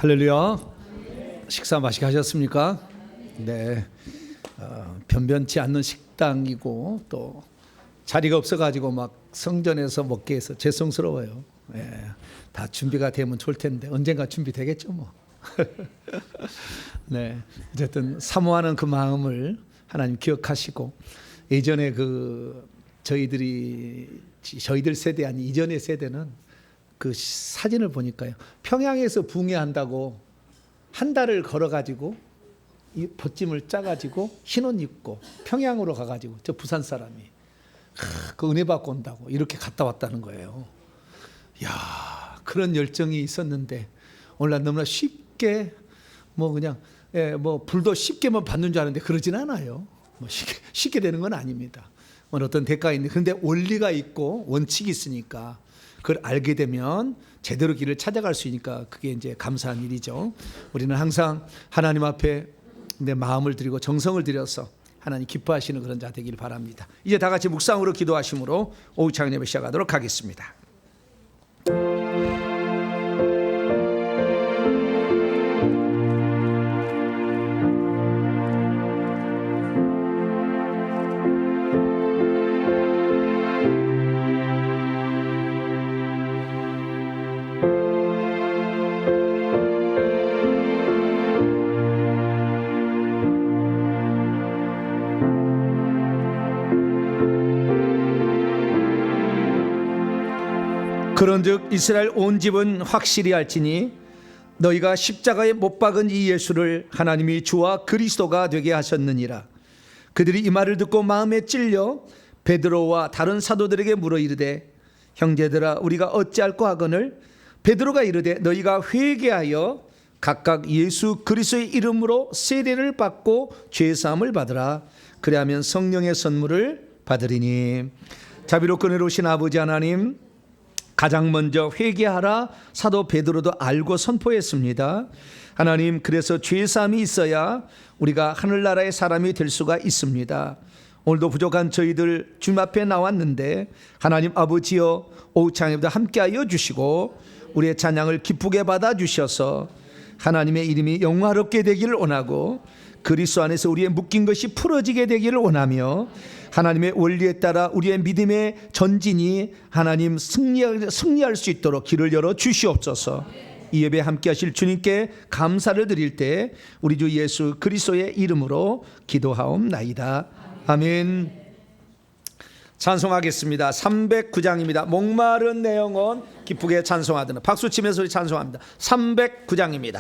할렐루야. 식사 맛있게 하셨습니까? 네. 변변치 않는 식당이고 또 자리가 없어가지고 막 성전에서 먹게 해서 죄송스러워요. 다 준비가 되면 좋을 텐데 언젠가 준비되겠죠 뭐. 네. 어쨌든 사모하는 그 마음을 하나님 기억하시고 예전에 저희들 세대 아니 이전의 세대는 그 사진을 보니까요. 평양에서 붕괴한다고 한 달을 걸어가지고 이 벗짐을 짜가지고 흰옷 입고 평양으로 가가지고 저 부산 사람이 그 은혜 받고 온다고 이렇게 갔다 왔다는 거예요. 야, 그런 열정이 있었는데 오늘날 너무나 쉽게 뭐 그냥 뭐 불도 쉽게만 받는 줄 아는데 그러진 않아요. 뭐 쉽게 되는 건 아닙니다. 어떤 대가가 있는데 그런데 원리가 있고 원칙이 있으니까 그걸 알게 되면 제대로 길을 찾아갈 수 있으니까 그게 이제 감사한 일이죠. 우리는 항상 하나님 앞에 내 마음을 드리고 정성을 들여서 하나님 기뻐하시는 그런 자 되길 바랍니다. 이제 다 같이 묵상으로 기도하심으로 오후 찬양 예배 시작하도록 하겠습니다. 그런즉 이스라엘 온 집은 확실히 알지니 너희가 십자가에 못 박은 이 예수를 하나님이 주와 그리스도가 되게 하셨느니라. 그들이 이 말을 듣고 마음에 찔려 베드로와 다른 사도들에게 물어 이르되 형제들아 우리가 어찌할꼬 하거늘 베드로가 이르되 너희가 회개하여 각각 예수 그리스도의 이름으로 세례를 받고 죄사함을 받으라. 그리하면 성령의 선물을 받으리니. 자비롭고 은혜로우신 아버지 하나님, 가장 먼저 회개하라 사도 베드로도 알고 선포했습니다. 하나님, 그래서 죄사함이 있어야 우리가 하늘나라의 사람이 될 수가 있습니다. 오늘도 부족한 저희들 주님 앞에 나왔는데 하나님 아버지여 오후 찬양에도 함께하여 주시고 우리의 찬양을 기쁘게 받아주셔서 하나님의 이름이 영화롭게 되기를 원하고 그리스도 안에서 우리의 묶인 것이 풀어지게 되기를 원하며 하나님의 원리에 따라 우리의 믿음의 전진이 하나님 승리할 수 있도록 길을 열어 주시옵소서. 이 예배 함께 하실 주님께 감사를 드릴 때 우리 주 예수 그리스도의 이름으로 기도하옵나이다. 아멘. 찬송하겠습니다. 309장입니다. 목마른 내 영혼 기쁘게 찬송하더라. 박수 치면서 우리 찬송합니다. 309장입니다.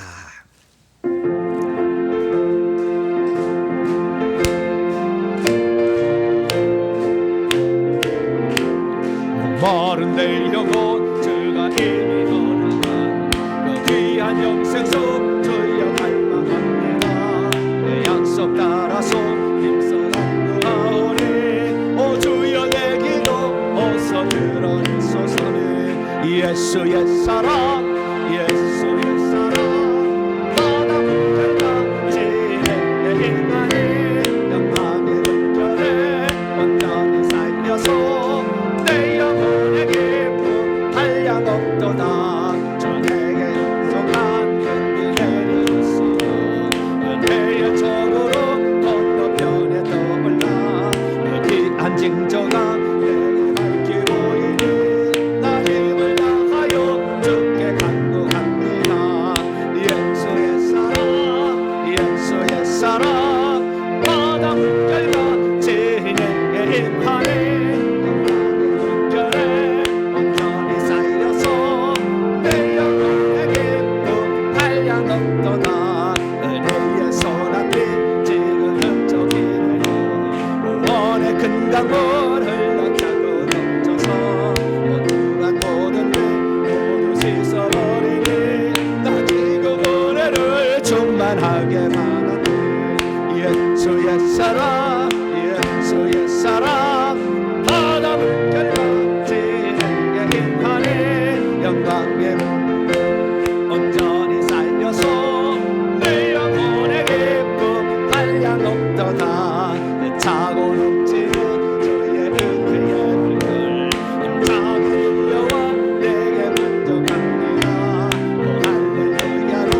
마른 내 영혼 저가 이미 떠나간 그 귀한 영생 속 저희여 갈망합니다. 내 약속 따라서 힘써 간구하오니 오 주여 내 기도 어서 들어주소서니 예수의 사랑 예수의 사랑 바다 물결과 진의 인간이 영광의 물결에 온전히 살려서 없도다. 주에게 약속한 그 내려서 은혜의 적으로 건너편에 떠올라 귀한 징조가 내게 밝히 보이니 나 힘을 다하여 주께 간구합니다. 예수의 사랑 예수의 사랑 바다 물결과 진에게 임하니 하게 바라네. 예수의 사랑 예수의 사랑 바다 물결과 진에게 임하니 영광의 온전히 살려서 내 영혼의 기쁨 한량 없도다. 차고 넘치는 주의 은혜의 물결 임차게 흘려와 내게 만족합니다. 오 할렐루야로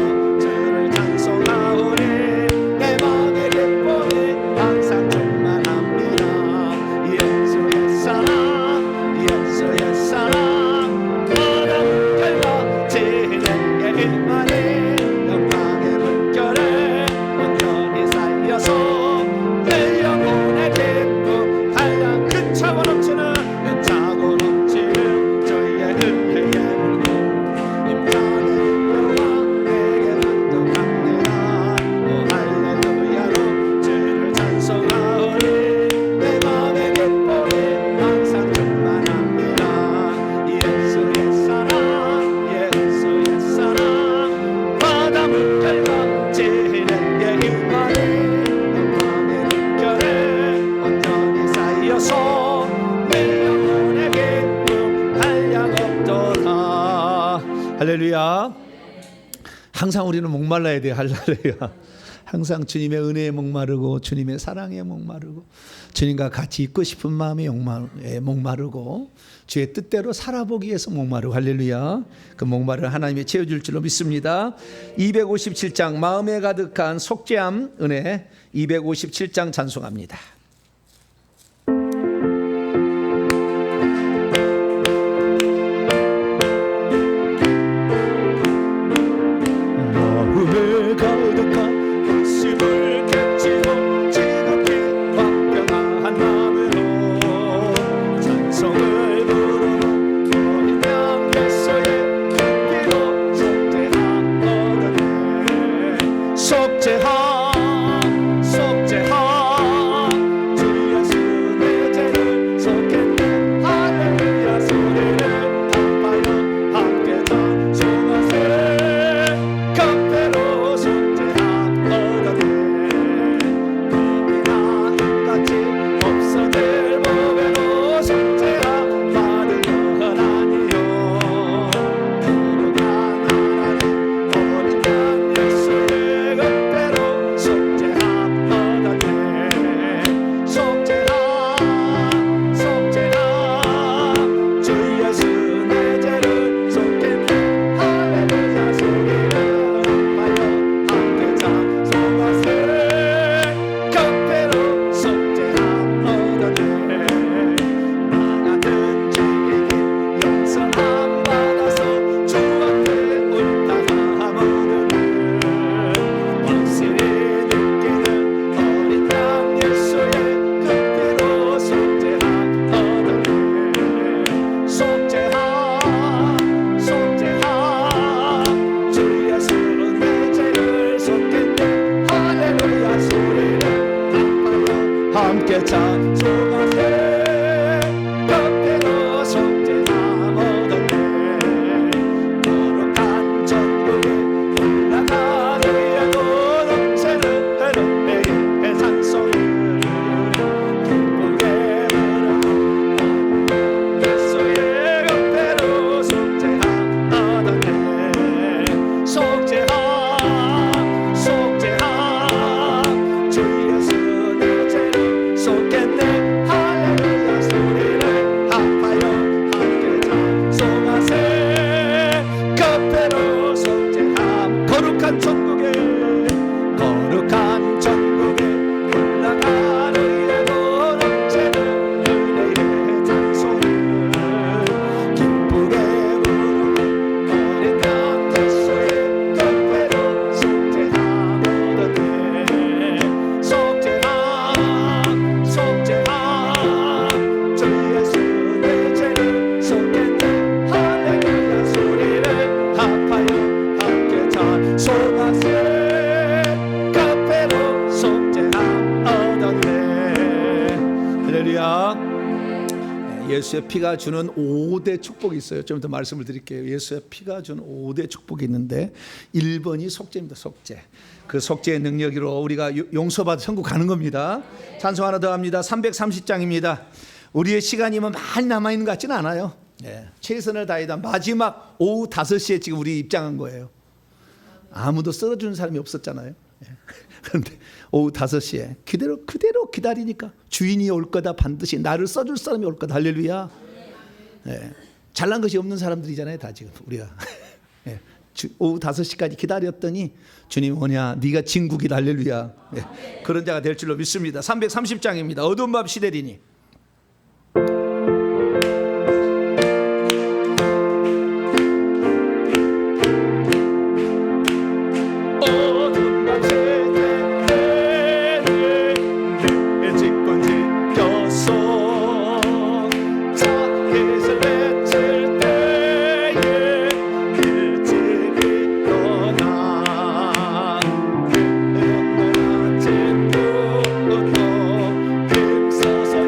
할렐루야. 항상 우리는 목말라야 돼요. 할렐루야. 항상 주님의 은혜에 목마르고 주님의 사랑에 목마르고 주님과 같이 있고 싶은 마음에 목마르고 주의 뜻대로 살아보기 위해서 목마르고 할렐루야. 그 목마를 하나님이 채워줄 줄로 믿습니다. 257장 마음에 가득한 속죄함 은혜 257장 찬송합니다. 함께 찬송하세 겉대로 속죄함 얻었네 거룩한 천국에 올라가기 위하고 넘치는 해로의 찬송을 기쁘게 부르고 예수의 겉대로 속죄함 얻었네 속죄함 속죄함 주 예수 속겠네 할렐루야 소리를 합하여 함께 찬송하세 겉대로 속죄함 거룩한 천국에 올라가는 이래도 넘치는 은혜의 찬송을 기쁘게 부르고 어린 양 예수의 겉대로 속죄함 얻었네 속죄함 속죄함 주 예수 내 죄를 속겠네 할렐루야 소리를 합하여 함께 찬송하세 겉대로 속죄함 얻었네 할렐루야. 예수의 피가 주는 5대 축복이 있어요. 좀 더 말씀을 드릴게요. 예수의 피가 주는 5대 축복이 있는데 1번이 속죄입니다. 속죄. 그 속죄의 능력으로 우리가 용서받아 천국 가는 겁니다. 찬송 하나 더 합니다. 330장입니다. 우리의 시간이 뭐 많이 남아있는 것 같지는 않아요. 최선을 다하다 마지막 오후 5시에 지금 우리 입장한 거예요. 아무도 쓸어주는 사람이 없었잖아요. 그런데 오후 5시에 그대로 기다리니까 주인이 올 거다 반드시 나를 써줄 사람이 올 거다 할렐루야. 잘난 것이 없는 사람들이잖아요 다 지금 우리가. 오후 5시까지 기다렸더니 주님 뭐냐 네가 진국이다 할렐루야. 그런 자가 될 줄로 믿습니다. 330장입니다. 어두운 밤 시대리니 힘써서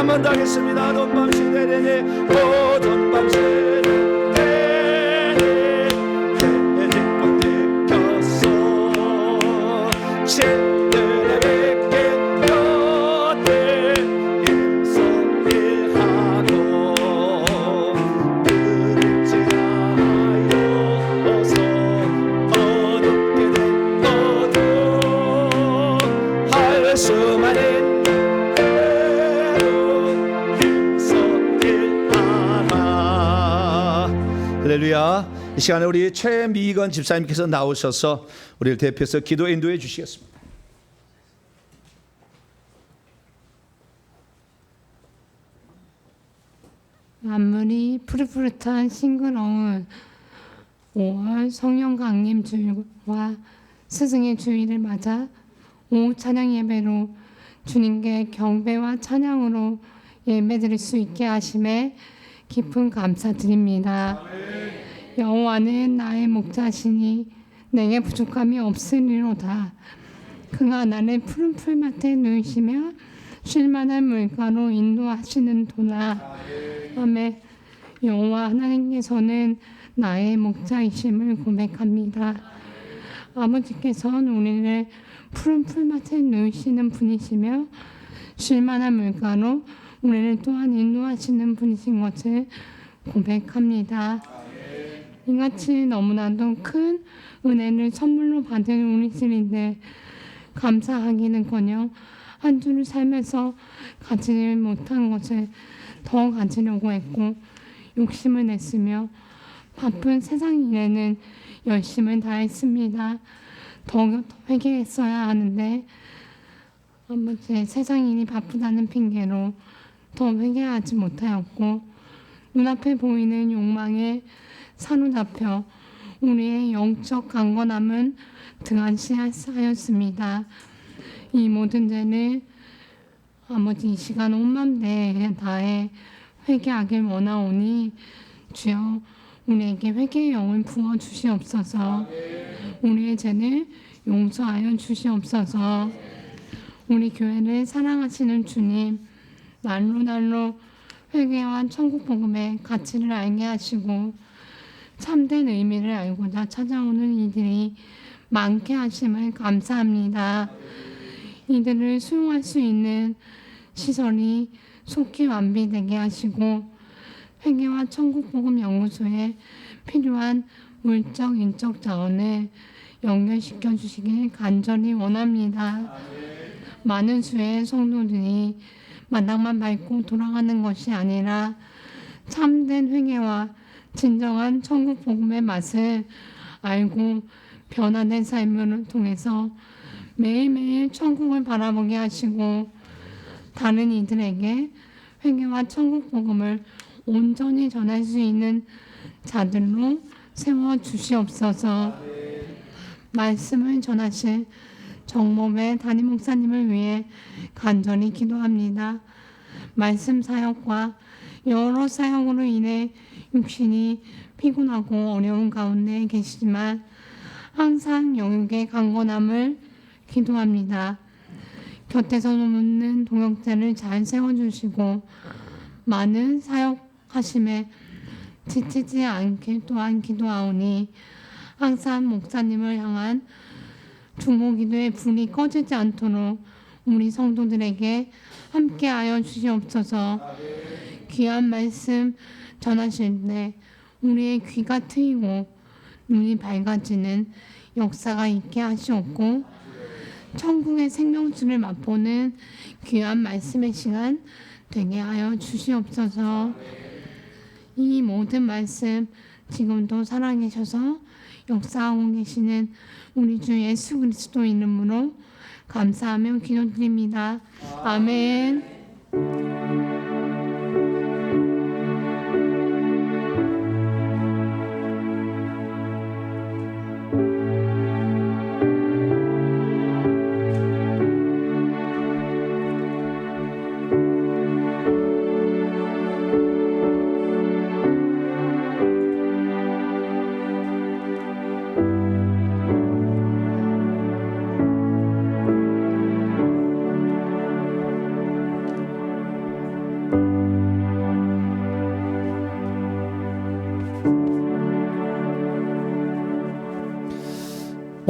한 번 더 하겠습니다. 어두운 밤 시대에 어두운 밤 시대에 할렐루야. 이 시간에 우리 최미건 집사님께서 나오셔서 우리를 대표해서 기도 인도해 주시겠습니다. 만물이 푸릇푸릇한 싱그러운 5월 성령 강림 주일과 스승의 주일을 맞아 오후 찬양 예배로 주님께 경배와 찬양으로 예배드릴 수 있게 하심에 깊은 감사드립니다. 여호와는 나의 목자시니 내게 부족함이 없으리로다. 그가 나를 푸른 풀밭에 누이시며 쉴만한 물가로 인도하시는 도나. 아멘. 여호와 하나님께서는 나의 목자이심을 고백합니다. 아버지께서는 우리를 푸른 풀밭에 누이시는 분이시며 쉴만한 물가로 우리를 또한 인도하시는 분이신 것을 고백합니다. 이같이 너무나도 큰 은혜를 선물로 받은 우리들인데 감사하기는커녕 한 주를 살면서 가지를 못한 것을 더 가지려고 했고 욕심을 냈으며 바쁜 세상 일에는 열심을 다했습니다. 더 회개했어야 하는데 아버지 세상 일이 바쁘다는 핑계로 더 회개하지 못하였고 눈앞에 보이는 욕망에 사로잡혀 우리의 영적 강건함은 등한시하였습니다. 이 모든 죄를 아버지 이 시간 온 맘 다해 회개하길 원하오니 주여 우리에게 회개의 영을 부어 주시옵소서. 우리의 죄를 용서하여 주시옵소서. 우리 교회를 사랑하시는 주님, 날로 회개와 천국 복음의 가치를 알게 하시고 참된 의미를 알고자 찾아오는 이들이 많게 하심을 감사합니다. 이들을 수용할 수 있는 시설이 속히 완비되게 하시고 회개와 천국 복음 연구소에 필요한 물적 인적 자원을 연결시켜 주시길 간절히 원합니다. 많은 수의 성도들이 마당만 밟고 돌아가는 것이 아니라 참된 회개와 진정한 천국 복음의 맛을 알고 변화된 삶을 통해서 매일매일 천국을 바라보게 하시고 다른 이들에게 회개와 천국 복음을 온전히 전할 수 있는 자들로 세워 주시옵소서. 말씀을 전하실 정목의 담임 목사님을 위해 간절히 기도합니다. 말씀 사역과 여러 사역으로 인해 육신이 피곤하고 어려운 가운데 계시지만 항상 영육의 강건함을 기도합니다. 곁에서 묻는 동역자를 잘 세워주시고 많은 사역하심에 지치지 않길 또한 기도하오니 항상 목사님을 향한 중보기도의 불이 꺼지지 않도록 우리 성도들에게 함께하여 주시옵소서. 귀한 말씀 전하실 때 우리의 귀가 트이고 눈이 밝아지는 역사가 있게 하시옵고 천국의 생명수를 맛보는 귀한 말씀의 시간 되게 하여 주시옵소서. 이 모든 말씀 지금도 살아계셔서 역사하고 계시는 우리 주 예수 그리스도 이름으로 감사하며 기도드립니다. 아멘.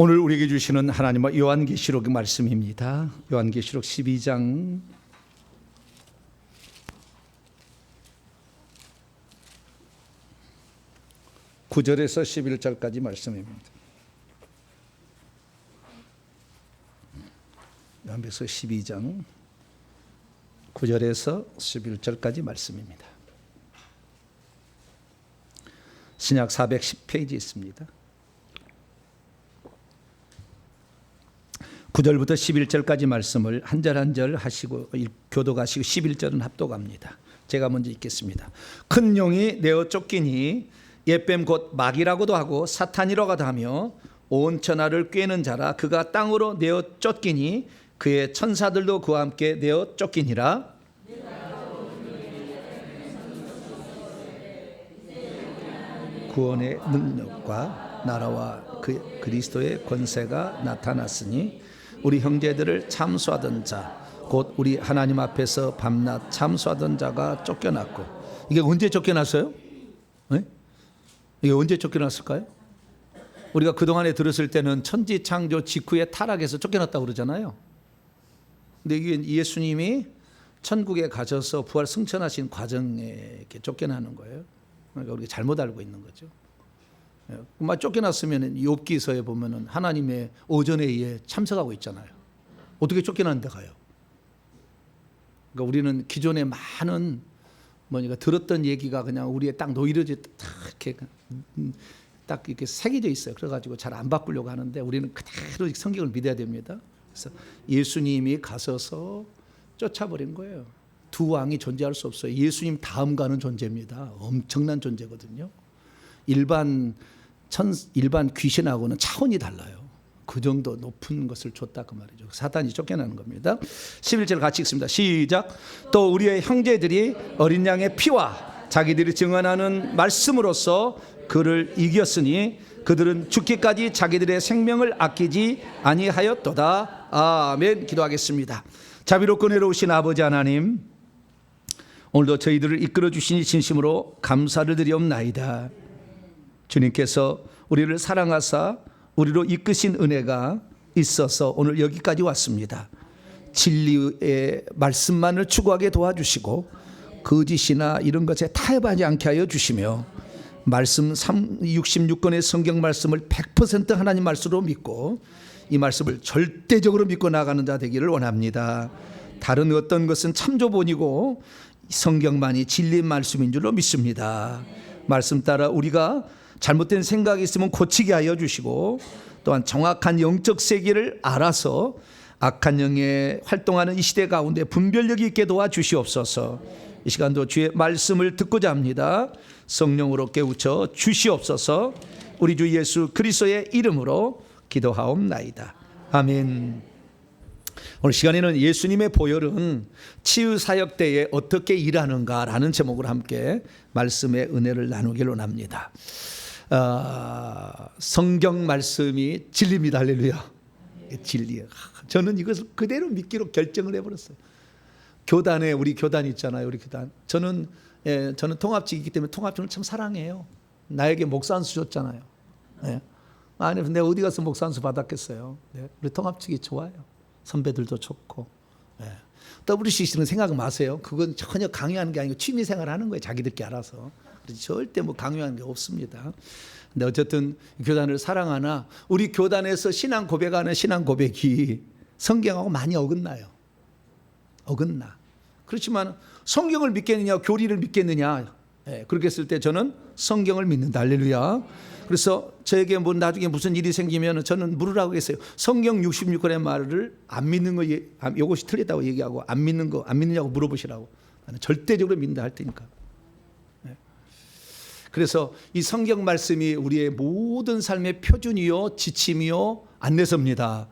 오늘 우리에게 주시는 하나님의 요한계시록 말씀입니다. 요한계시록 12장 9절에서 11절까지 말씀입니다. 요한계시록 12장 9절에서 11절까지 말씀입니다. 신약 410페이지 있습니다. 9절부터 11절까지 말씀을 한 절 한 절 하시고 교독하시고 11절은 합독합니다. 제가 먼저 읽겠습니다. 큰 용이 내어 쫓기니 옛뱀 곧 마귀라고도 하고 사탄이라고도 하며 온 천하를 꿰는 자라. 그가 땅으로 내어 쫓기니 그의 천사들도 그와 함께 내어 쫓기니라. 구원의 능력과 나라와 그리스도의 권세가 나타났으니 우리 형제들을 참수하던 자 곧 우리 하나님 앞에서 밤낮 참수하던 자가 쫓겨났고. 이게 언제 쫓겨났어요? 네? 이게 언제 쫓겨났을까요? 우리가 그동안에 들었을 때는 천지창조 직후에 타락해서 쫓겨났다고 그러잖아요. 근데 이게 예수님이 천국에 가셔서 부활 승천하신 과정에 이렇게 쫓겨나는 거예요. 그러니까 우리가 잘못 알고 있는 거죠. 막 쫓겨났으면 욥기서에 보면은 하나님의 오전에 의해 참석하고 있잖아요. 어떻게 쫓겨났는데 가요? 그러니까 우리는 기존에 많은 뭐니까 들었던 얘기가 그냥 우리에 딱 놓이러져 딱 이렇게 새겨져 있어요. 그래가지고 잘 안 바꾸려고 하는데 우리는 그대로 성경을 믿어야 됩니다. 그래서 예수님이 가셔서 쫓아버린 거예요. 두 왕이 존재할 수 없어요. 예수님 다음 가는 존재입니다. 엄청난 존재거든요. 일반 귀신하고는 차원이 달라요. 그 정도 높은 것을 줬다 그 말이죠. 사탄이 쫓겨나는 겁니다. 11절 같이 읽습니다. 시작. 또 우리의 형제들이 어린 양의 피와 자기들이 증언하는 말씀으로써 그를 이겼으니 그들은 죽기까지 자기들의 생명을 아끼지 아니하였도다. 아멘. 기도하겠습니다. 자비롭고 은혜로우신 아버지 하나님, 오늘도 저희들을 이끌어 주시니 진심으로 감사를 드리옵나이다. 주님께서 우리를 사랑하사 우리로 이끄신 은혜가 있어서 오늘 여기까지 왔습니다. 진리의 말씀만을 추구하게 도와주시고 거짓이나 이런 것에 타협하지 않게 하여 주시며 말씀 66권의 성경 말씀을 100% 하나님 말씀으로 믿고 이 말씀을 절대적으로 믿고 나가는 자 되기를 원합니다. 다른 어떤 것은 참조본이고 성경만이 진리의 말씀인 줄로 믿습니다. 말씀 따라 우리가 잘못된 생각이 있으면 고치게 하여 주시고 또한 정확한 영적 세계를 알아서 악한 영에 활동하는 이 시대 가운데 분별력이 있게 도와주시옵소서. 이 시간도 주의 말씀을 듣고자 합니다. 성령으로 깨우쳐 주시옵소서. 우리 주 예수 그리스도의 이름으로 기도하옵나이다. 아멘. 오늘 시간에는 예수님의 보혈은 치유사역 때에 어떻게 일하는가라는 제목으로 함께 말씀의 은혜를 나누길 원합니다. 성경 말씀이 진리입니다. 할렐루야. 진리예요. 저는 이것을 그대로 믿기로 결정을 해버렸어요. 교단에 우리 교단 있잖아요. 우리 교단. 저는 통합직이기 때문에 통합직을 참 사랑해요. 나에게 목사 한 수 줬잖아요. 네. 아니 내가 어디 가서 목사 한 수 받았겠어요. 네. 우리 통합직이 좋아요. 선배들도 좋고. 네. WCC는 생각 마세요. 그건 전혀 강요하는 게 아니고 취미생활 하는 거예요. 자기들끼리 알아서. 절대 뭐 강요하는 게 없습니다. 근데 어쨌든 교단을 사랑하나 우리 교단에서 신앙 고백하는 신앙 고백이 성경하고 많이 어긋나요. 어긋나. 그렇지만 성경을 믿겠느냐 교리를 믿겠느냐, 그렇게 했을 때 저는 성경을 믿는다. 할렐루야. 그래서 저에게 뭐 나중에 무슨 일이 생기면 저는 물으라고 했어요. 성경 66권의 말을 안 믿는 거, 이것이 틀렸다고 얘기하고 안 믿는 거 안 믿느냐고 물어보시라고. 나는 절대적으로 믿는다 할 테니까. 그래서 이 성경 말씀이 우리의 모든 삶의 표준이요 지침이요 안내서입니다.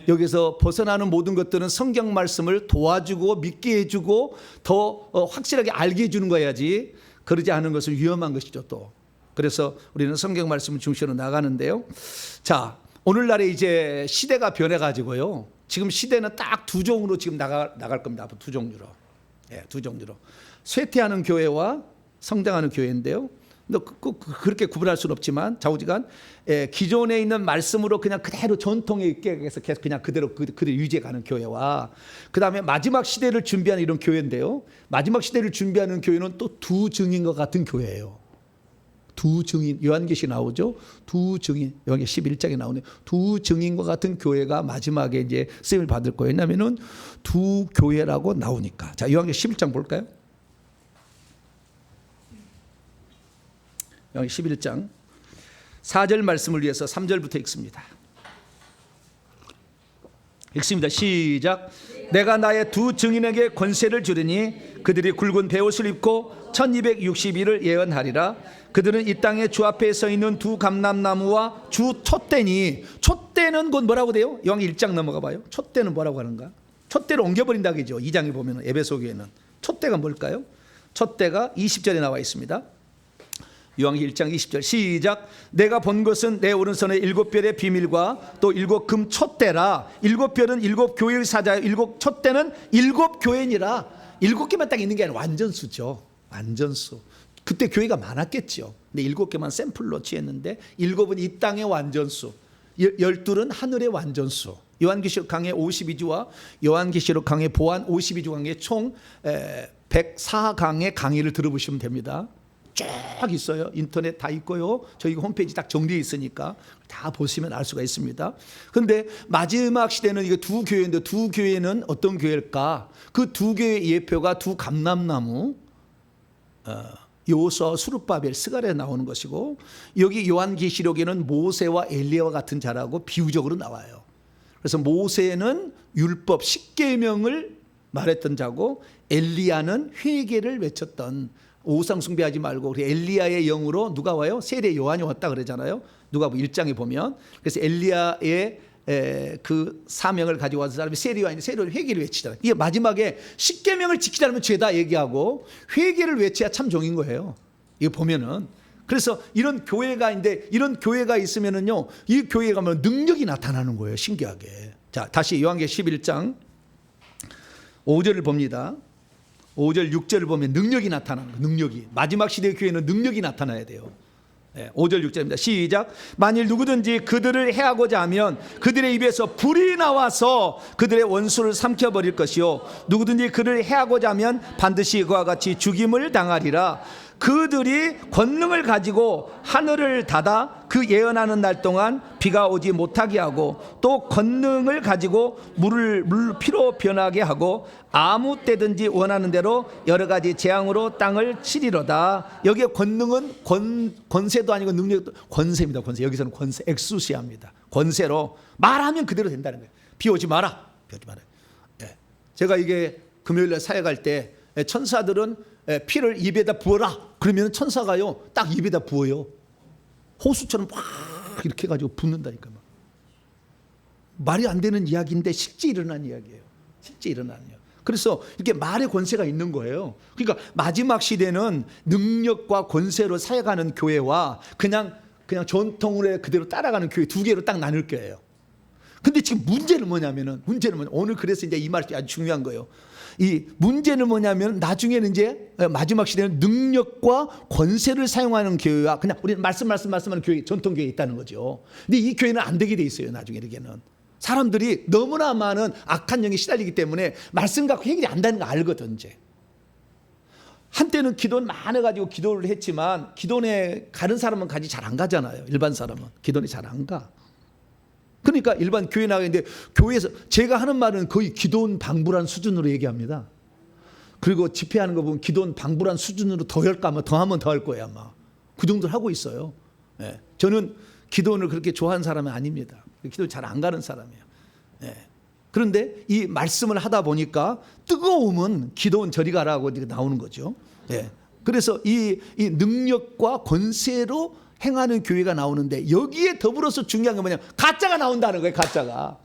여기서 벗어나는 모든 것들은 성경 말씀을 도와주고 믿게 해주고 더 확실하게 알게 해주는 거야지, 그러지 않은 것은 위험한 것이죠 또. 그래서 우리는 성경 말씀을 중심으로 나가는데요. 자, 오늘날에 이제 시대가 변해가지고요. 지금 시대는 딱 두 종으로 지금 나갈 겁니다. 앞으로 두 종류로. 두 종류로. 쇠퇴하는 교회와 성장하는 교회인데요. 그렇게 구분할 수는 없지만 좌우지간 기존에 있는 말씀으로 그냥 그대로 전통에 있게 해서 계속 그냥 그대로 유지해가는 교회와 그 다음에 마지막 시대를 준비하는 이런 교회인데요. 마지막 시대를 준비하는 교회는 또 두 증인과 같은 교회예요. 두 증인, 요한계시 나오죠. 두 증인, 요한계시 11장에 나오네. 두 증인과 같은 교회가 마지막에 이제 쓰임을 받을 거예요. 왜냐하면은 두 교회라고 나오니까. 자, 요한계시 11장 볼까요? 요한계시 11장 4절 말씀을 위해서 3절부터 읽습니다. 읽습니다. 시작. 내가 나의 두 증인에게 권세를 주리니 그들이 굵은 베옷을 입고 1260일을 예언하리라. 그들은 이 땅에 주 앞에 서 있는 두 감람나무와 주 촛대니, 촛대는 곧 뭐라고 돼요? 요한계시 1장 넘어가 봐요. 촛대는 뭐라고 하는가? 촛대를 옮겨버린다 그죠? 2장에 보면 에베소 교회는 촛대가 뭘까요? 촛대가 20절에 나와 있습니다. 요한계시 1장 20절 시작. 내가 본 것은 내 오른손에 7별의 비밀과 또 7금 촛대라. 7별은 7교회의 사자요, 7촛대는 7교회니라. 7개만 딱 있는 게 아니라 완전수죠. 완전수. 그때 교회가 많았겠죠. 근데 7개만 샘플로 취했는데 7은 이 땅의 완전수, 12는 하늘의 완전수. 요한계시록 강의 52주와 요한계시록 강의 보안 52주 강의 총 104강의 강의를 들어보시면 됩니다. 쫙 있어요. 인터넷 다 있고요. 저희 홈페이지 딱 정리되어 있으니까 다 보시면 알 수가 있습니다. 그런데 마지막 시대는 이게 두 교회인데 두 교회는 어떤 교회일까? 그 두 교회의 예표가 두 감람나무, 요서, 수룹바벨, 스가랴에 나오는 것이고, 여기 요한계시록에는 모세와 엘리야와 같은 자라고 비유적으로 나와요. 그래서 모세는 율법 10계명을 말했던 자고 엘리야는 회개를 외쳤던, 우상 숭배하지 말고. 엘리야의 영으로 누가 와요? 세례 요한이 왔다 그러잖아요. 누가복음 1장에 보면. 그래서 엘리야의 그 사명을 가지고 와서 사람이 세례 요한이 세례로 회개를 외치잖아요. 이게 마지막에 10계명을 지키자면 죄다 얘기하고 회개를 외쳐야 참 종인 거예요. 이거 보면은. 그래서 이런 교회가 있는데, 이런 교회가 있으면은요, 이 교회에 가면 능력이 나타나는 거예요. 신기하게. 자, 다시 요한계시 11장 5절을 봅니다. 5절 6절을 보면 능력이 나타나는 거예요. 능력이. 마지막 시대의 교회는 능력이 나타나야 돼요. 5절 6절입니다. 시작. 만일 누구든지 그들을 해하고자 하면 그들의 입에서 불이 나와서 그들의 원수를 삼켜버릴 것이요, 누구든지 그를 해하고자 하면 반드시 그와 같이 죽임을 당하리라. 그들이 권능을 가지고 하늘을 닫아 그 예언하는 날 동안 비가 오지 못하게 하고, 또 권능을 가지고 물을 피로 변하게 하고 아무 때든지 원하는 대로 여러 가지 재앙으로 땅을 치리로다. 여기에 권능은 권세도 아니고 능력도, 권세입니다. 권세. 여기서는 권세, 엑수시아입니다. 권세로 말하면 그대로 된다는 거예요. 비 오지 마라. 비 오지 마라. 제가 이게 금요일날 사역할 때 천사들은 피를 입에다 부어라. 그러면 천사가요 딱 입에다 부어요. 호수처럼 막 이렇게 해가지고 붓는다니까. 말이 안 되는 이야기인데 실제 일어난 이야기예요. 실제 일어난 이야기. 그래서 이렇게 말의 권세가 있는 거예요. 그러니까 마지막 시대는 능력과 권세로 사역하는 교회와 그냥 전통으로 그대로 따라가는 교회 두 개로 딱 나눌 거예요. 근데 지금 문제는 뭐냐면은, 오늘 그래서 이제 이 말이 아주 중요한 거예요. 이 문제는 뭐냐면, 나중에는 이제 마지막 시대는 능력과 권세를 사용하는 교회와 그냥 우리는 말씀하는 교회, 전통 교회에 있다는 거죠. 근데 이 교회는 안 되게 돼 있어요. 나중에 이렇게는 사람들이 너무나 많은 악한 영에 시달리기 때문에 말씀 갖고 해결이 안 되는 거 알거든. 이제 한때는 기도는 많아가지고 기도를 했지만 기도원에 가는 사람은 가지 잘 안 가잖아요. 일반 사람은 기도원에 잘 안 가. 그러니까 일반 교회 나가는데, 교회에서 제가 하는 말은 거의 기도원 방불한 수준으로 얘기합니다. 그리고 집회하는 거 보면 기도원 방불한 수준으로 더 할까, 아마 더 하면 더 할 거예요. 아마 그 정도를 하고 있어요. 저는 기도원을 그렇게 좋아하는 사람은 아닙니다. 기도 잘 안 가는 사람이에요. 그런데 이 말씀을 하다 보니까 뜨거움은 기도원 저리 가라고 나오는 거죠. 그래서 이 능력과 권세로 행하는 교회가 나오는데, 여기에 더불어서 중요한 건 뭐냐면 가짜가 나온다는 거예요. 가짜가.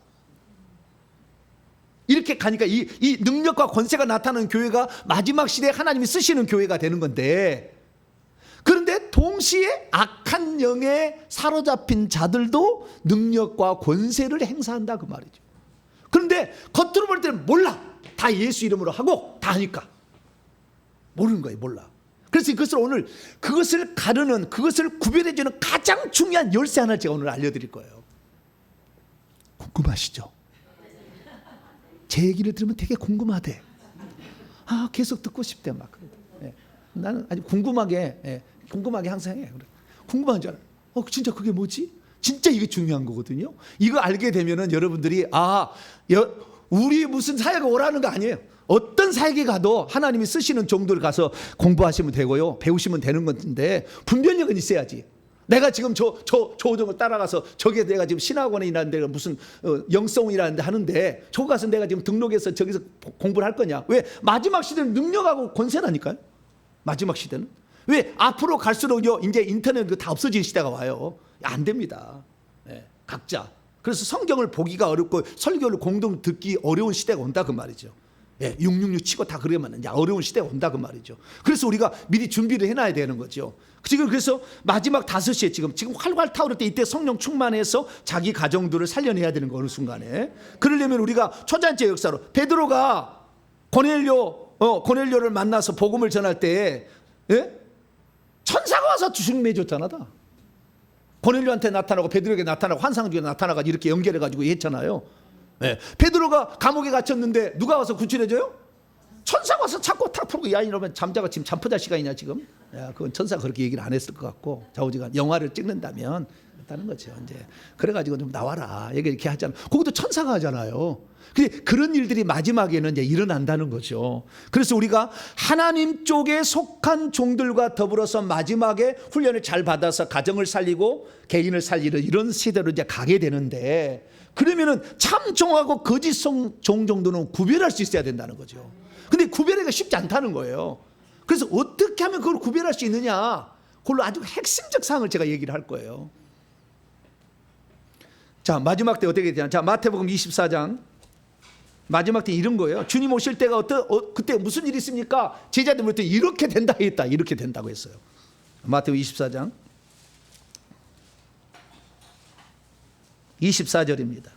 이렇게 가니까 이 능력과 권세가 나타나는 교회가 마지막 시대에 하나님이 쓰시는 교회가 되는 건데, 그런데 동시에 악한 영에 사로잡힌 자들도 능력과 권세를 행사한다 그 말이죠. 그런데 겉으로 볼 때는 몰라. 다 예수 이름으로 하고 다 하니까 모르는 거예요. 몰라. 그래서 이것을 오늘 그것을 가르는, 그것을 구별해주는 가장 중요한 열쇠 하나를 제가 오늘 알려드릴 거예요. 궁금하시죠? 제 얘기를 들으면 되게 궁금하대. 아, 계속 듣고 싶대 막. 예. 나는 아주 궁금하게 항상 해. 궁금한 줄 알아. 진짜 그게 뭐지? 진짜 이게 중요한 거거든요. 이거 알게 되면은 여러분들이 우리 무슨 사역에 오라는 거 아니에요. 어떤 사역에 가도 하나님이 쓰시는 종들 가서 공부하시면 되고요, 배우시면 되는 건데 분별력은 있어야지. 내가 지금 저 오정을 따라가서 저게 내가 지금 신학원에 있는데 무슨 영성이라는데 하는데 저거 가서 내가 지금 등록해서 저기서 공부를 할 거냐? 왜? 마지막 시대는 능력하고 권세라니까요. 마지막 시대는. 왜? 앞으로 갈수록요 이제 인터넷 다 없어질 시대가 와요. 안 됩니다. 각자. 그래서 성경을 보기가 어렵고 설교를 공동 듣기 어려운 시대가 온다 그 말이죠. 666 치고 다 그러면 이제 어려운 시대가 온다 그 말이죠. 그래서 우리가 미리 준비를 해놔야 되는 거죠. 지금 그래서 마지막 5시에 지금 활활 타오를 때 이때 성령 충만해서 자기 가정들을 살려내야 되는 거 어느 순간에. 그러려면 우리가 초잔치 역사로 베드로가 고넬료를 만나서 복음을 전할 때 천사가 와서 주승매 줬잖아. 고넬료한테 나타나고 베드로에게 나타나고 환상 중에 나타나가지고 이렇게 연결해가지고 했잖아요. 베드로가 감옥에 갇혔는데 누가 와서 구출해줘요? 천사가 와서 자꾸 탁 풀고, 야 이러면 잠자가 지금 잠푸자 시간이냐 지금? 그건 천사가 그렇게 얘기를 안 했을 것 같고, 좌우지간 영화를 찍는다면 했다는 거죠. 이제 그래가지고 좀 나와라 이렇게 하잖아. 그것도 천사가 하잖아요. 근데 그런 일들이 마지막에는 이제 일어난다는 거죠. 그래서 우리가 하나님 쪽에 속한 종들과 더불어서 마지막에 훈련을 잘 받아서 가정을 살리고 개인을 살리는 이런 시대로 이제 가게 되는데, 그러면은 참 종하고 거짓 종 정도는 구별할 수 있어야 된다는 거죠. 근데 구별하기가 쉽지 않다는 거예요. 그래서 어떻게 하면 그걸 구별할 수 있느냐, 그걸로 아주 핵심적 사항을 제가 얘기를 할 거예요. 자, 마지막 때 어떻게 되냐. 자, 마태복음 24장 마지막 때 이런 거예요. 주님 오실 때가 그때 무슨 일이 있습니까? 제자들 볼 때 이렇게 된다 했다, 이렇게 된다고 했어요. 마태복음 24장 24절입니다.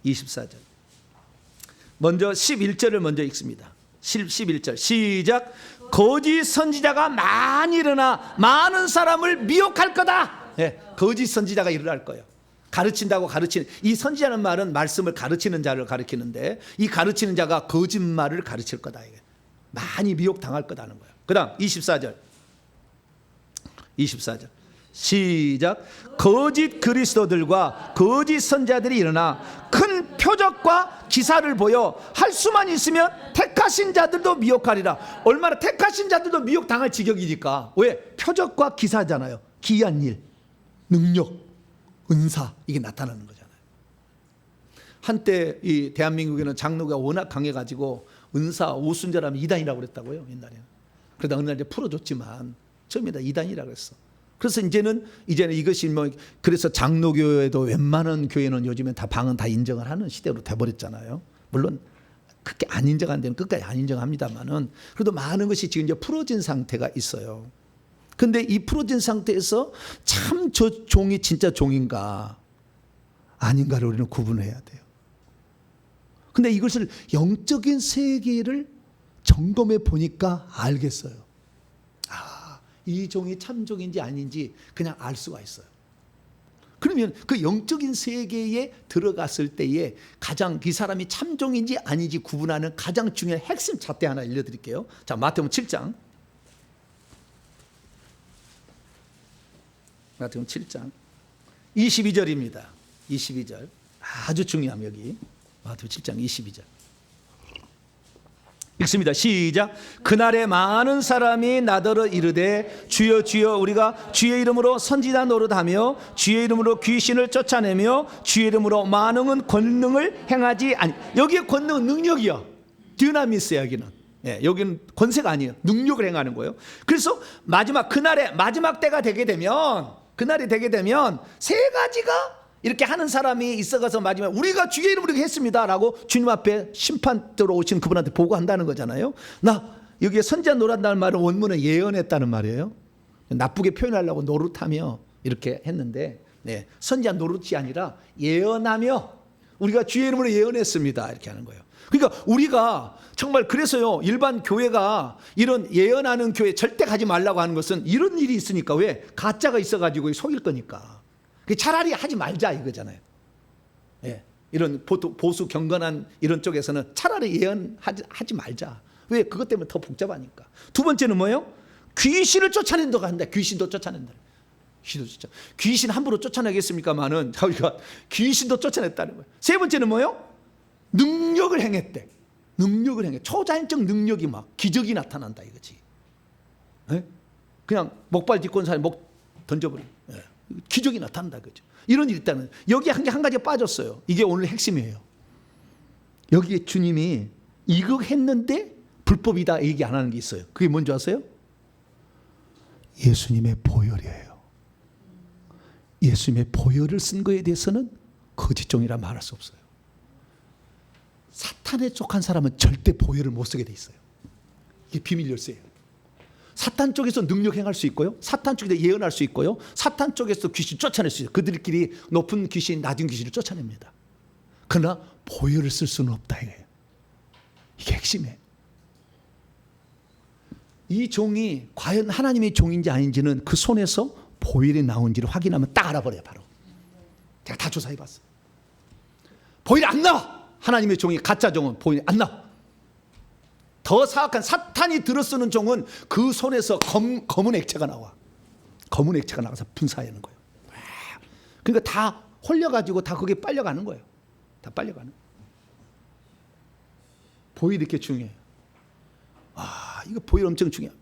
24절. 먼저 11절을 먼저 읽습니다. 11절 시작. 거짓 선지자가 많이 일어나 많은 사람을 미혹할 거다. 거짓 선지자가 일어날 거예요. 가르친다고 가르치는, 이 선지자는 말은 말씀을 가르치는 자를 가르치는데 이 가르치는 자가 거짓말을 가르칠 거다. 이게 많이 미혹당할 거다는 거예요. 그 다음 24절 시작. 거짓 그리스도들과 거짓 선자들이 일어나 큰 표적과 기사를 보여 할 수만 있으면 택하신 자들도 미혹하리라. 얼마나 택하신 자들도 미혹당할 지경이니까. 왜? 표적과 기사잖아요. 기이한 일, 능력, 은사, 이게 나타나는 거잖아요. 한때 이 대한민국에는 장로가 워낙 강해가지고 은사 오순절하면 이단이라고 그랬다고요, 옛날에는. 그러다 어느 날 이제 풀어줬지만 처음에 다 이단이라고 했어. 그래서 이제는 이것이 그래서 장로교회도 웬만한 교회는 요즘엔 다 방은 다 인정을 하는 시대로 돼버렸잖아요. 물론 그렇게 안 인정한 데는 끝까지 안 인정합니다만은 그래도 많은 것이 지금 이제 풀어진 상태가 있어요. 근데 이 풀어진 상태에서 참 저 종이 진짜 종인가 아닌가를 우리는 구분해야 돼요. 근데 이것을 영적인 세계를 점검해 보니까 알겠어요. 이 종이 참 종인지 아닌지 그냥 알 수가 있어요. 그러면 그 영적인 세계에 들어갔을 때에 가장 이 사람이 참 종인지 아닌지 구분하는 가장 중요한 핵심 잣대 하나 알려드릴게요. 자, 마태복음 7장 22절입니다. 22절 아주 중요함. 여기 마태복음 7장 22절 읽습니다. 시작. 그날에 많은 사람이 나더러 이르되 주여 주여 우리가 주의 이름으로 선지자 노릇하며 주의 이름으로 귀신을 쫓아내며 주의 이름으로 많은 권능을 행하지 아니. 여기에 권능은 능력이요. dynamis야 여기는. 여기는 권세가 아니에요. 능력을 행하는 거예요. 그래서 그날에 마지막 때가 되게 되면 세 가지가 이렇게 하는 사람이 있어가서 마지막에 우리가 주의 이름으로 했습니다 라고 주님 앞에 심판대로 오신 그분한테 보고한다는 거잖아요. 여기에 선지자 노릇한다는 말은 원문에 예언했다는 말이에요. 나쁘게 표현하려고 노릇하며 이렇게 했는데 선지자 노릇이 아니라 예언하며 우리가 주의 이름으로 예언했습니다. 이렇게 하는 거예요. 그러니까 우리가 정말 그래서요, 일반 교회가 이런 예언하는 교회 절대 가지 말라고 하는 것은 이런 일이 있으니까. 왜? 가짜가 있어가지고 속일 거니까. 차라리 하지 말자 이거잖아요. 예. 이런 보수 경건한 이런 쪽에서는 차라리 예언하지 말자. 왜? 그것 때문에 더 복잡하니까. 두 번째는 뭐예요? 귀신을 쫓아낸다고 한다. 귀신도 쫓아낸다. 귀신 함부로 쫓아내겠습니까만은 우리가 귀신도 쫓아냈다는 거예요. 세 번째는 뭐예요? 능력을 행했대. 능력을 행해. 초자연적 능력이 막 기적이 나타난다 이거지. 예? 그냥 목발 짚고 온 사람이 목 던져버려. 예. 기적이 나타난다 그죠. 이런 일이 있다는. 여기 한 가지 빠졌어요. 이게 오늘 핵심이에요. 여기에 주님이 이거 했는데 불법이다 얘기 안 하는 게 있어요. 그게 뭔지 아세요? 예수님의 보혈이에요. 예수님의 보혈을 쓴 거에 대해서는 거짓종이라 말할 수 없어요. 사탄에 족한 사람은 절대 보혈을 못 쓰게 돼 있어요. 이게 비밀 열쇠예요. 사탄 쪽에서 능력 행할 수 있고요, 사탄 쪽에서 예언할 수 있고요, 사탄 쪽에서 귀신 쫓아낼 수 있어요. 그들끼리 높은 귀신, 낮은 귀신을 쫓아냅니다. 그러나 보혈을 쓸 수는 없다 이거예요. 이게 핵심이에요. 이 종이 과연 하나님의 종인지 아닌지는 그 손에서 보혈이 나온지를 확인하면 딱 알아버려요. 바로 제가 다 조사해봤어요. 보혈이 안 나와. 하나님의 종이, 가짜 종은 보혈이 안 나와. 더 사악한 사탄이 들어쓰는 종은 그 손에서 검은 액체가 나와. 검은 액체가 나와서 분사하는 거예요. 그러니까 다 홀려가지고 다 그게 빨려가는 거예요. 다 빨려가는 거예요. 보혈이 이렇게 중요해요. 이거 보혈 엄청 중요해요.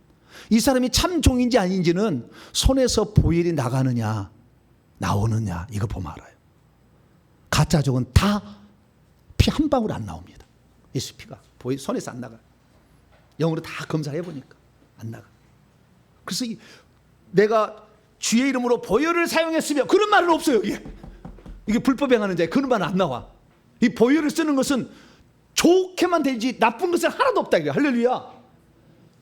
이 사람이 참 종인지 아닌지는 손에서 보혈이 나가느냐 나오느냐 이거 보면 알아요. 가짜 종은 다 피 한 방울 안 나옵니다. 예수 피가 보혈 손에서 안 나가요. 영으로 다 검사해 보니까 안 나가. 그래서 내가 주의 이름으로 보혈을 사용했으며 그런 말은 없어요. 이게 불법 행하는 자에 그런 말은 안 나와. 이 보혈을 쓰는 것은 좋게만 되지 나쁜 것은 하나도 없다 이게. 할렐루야.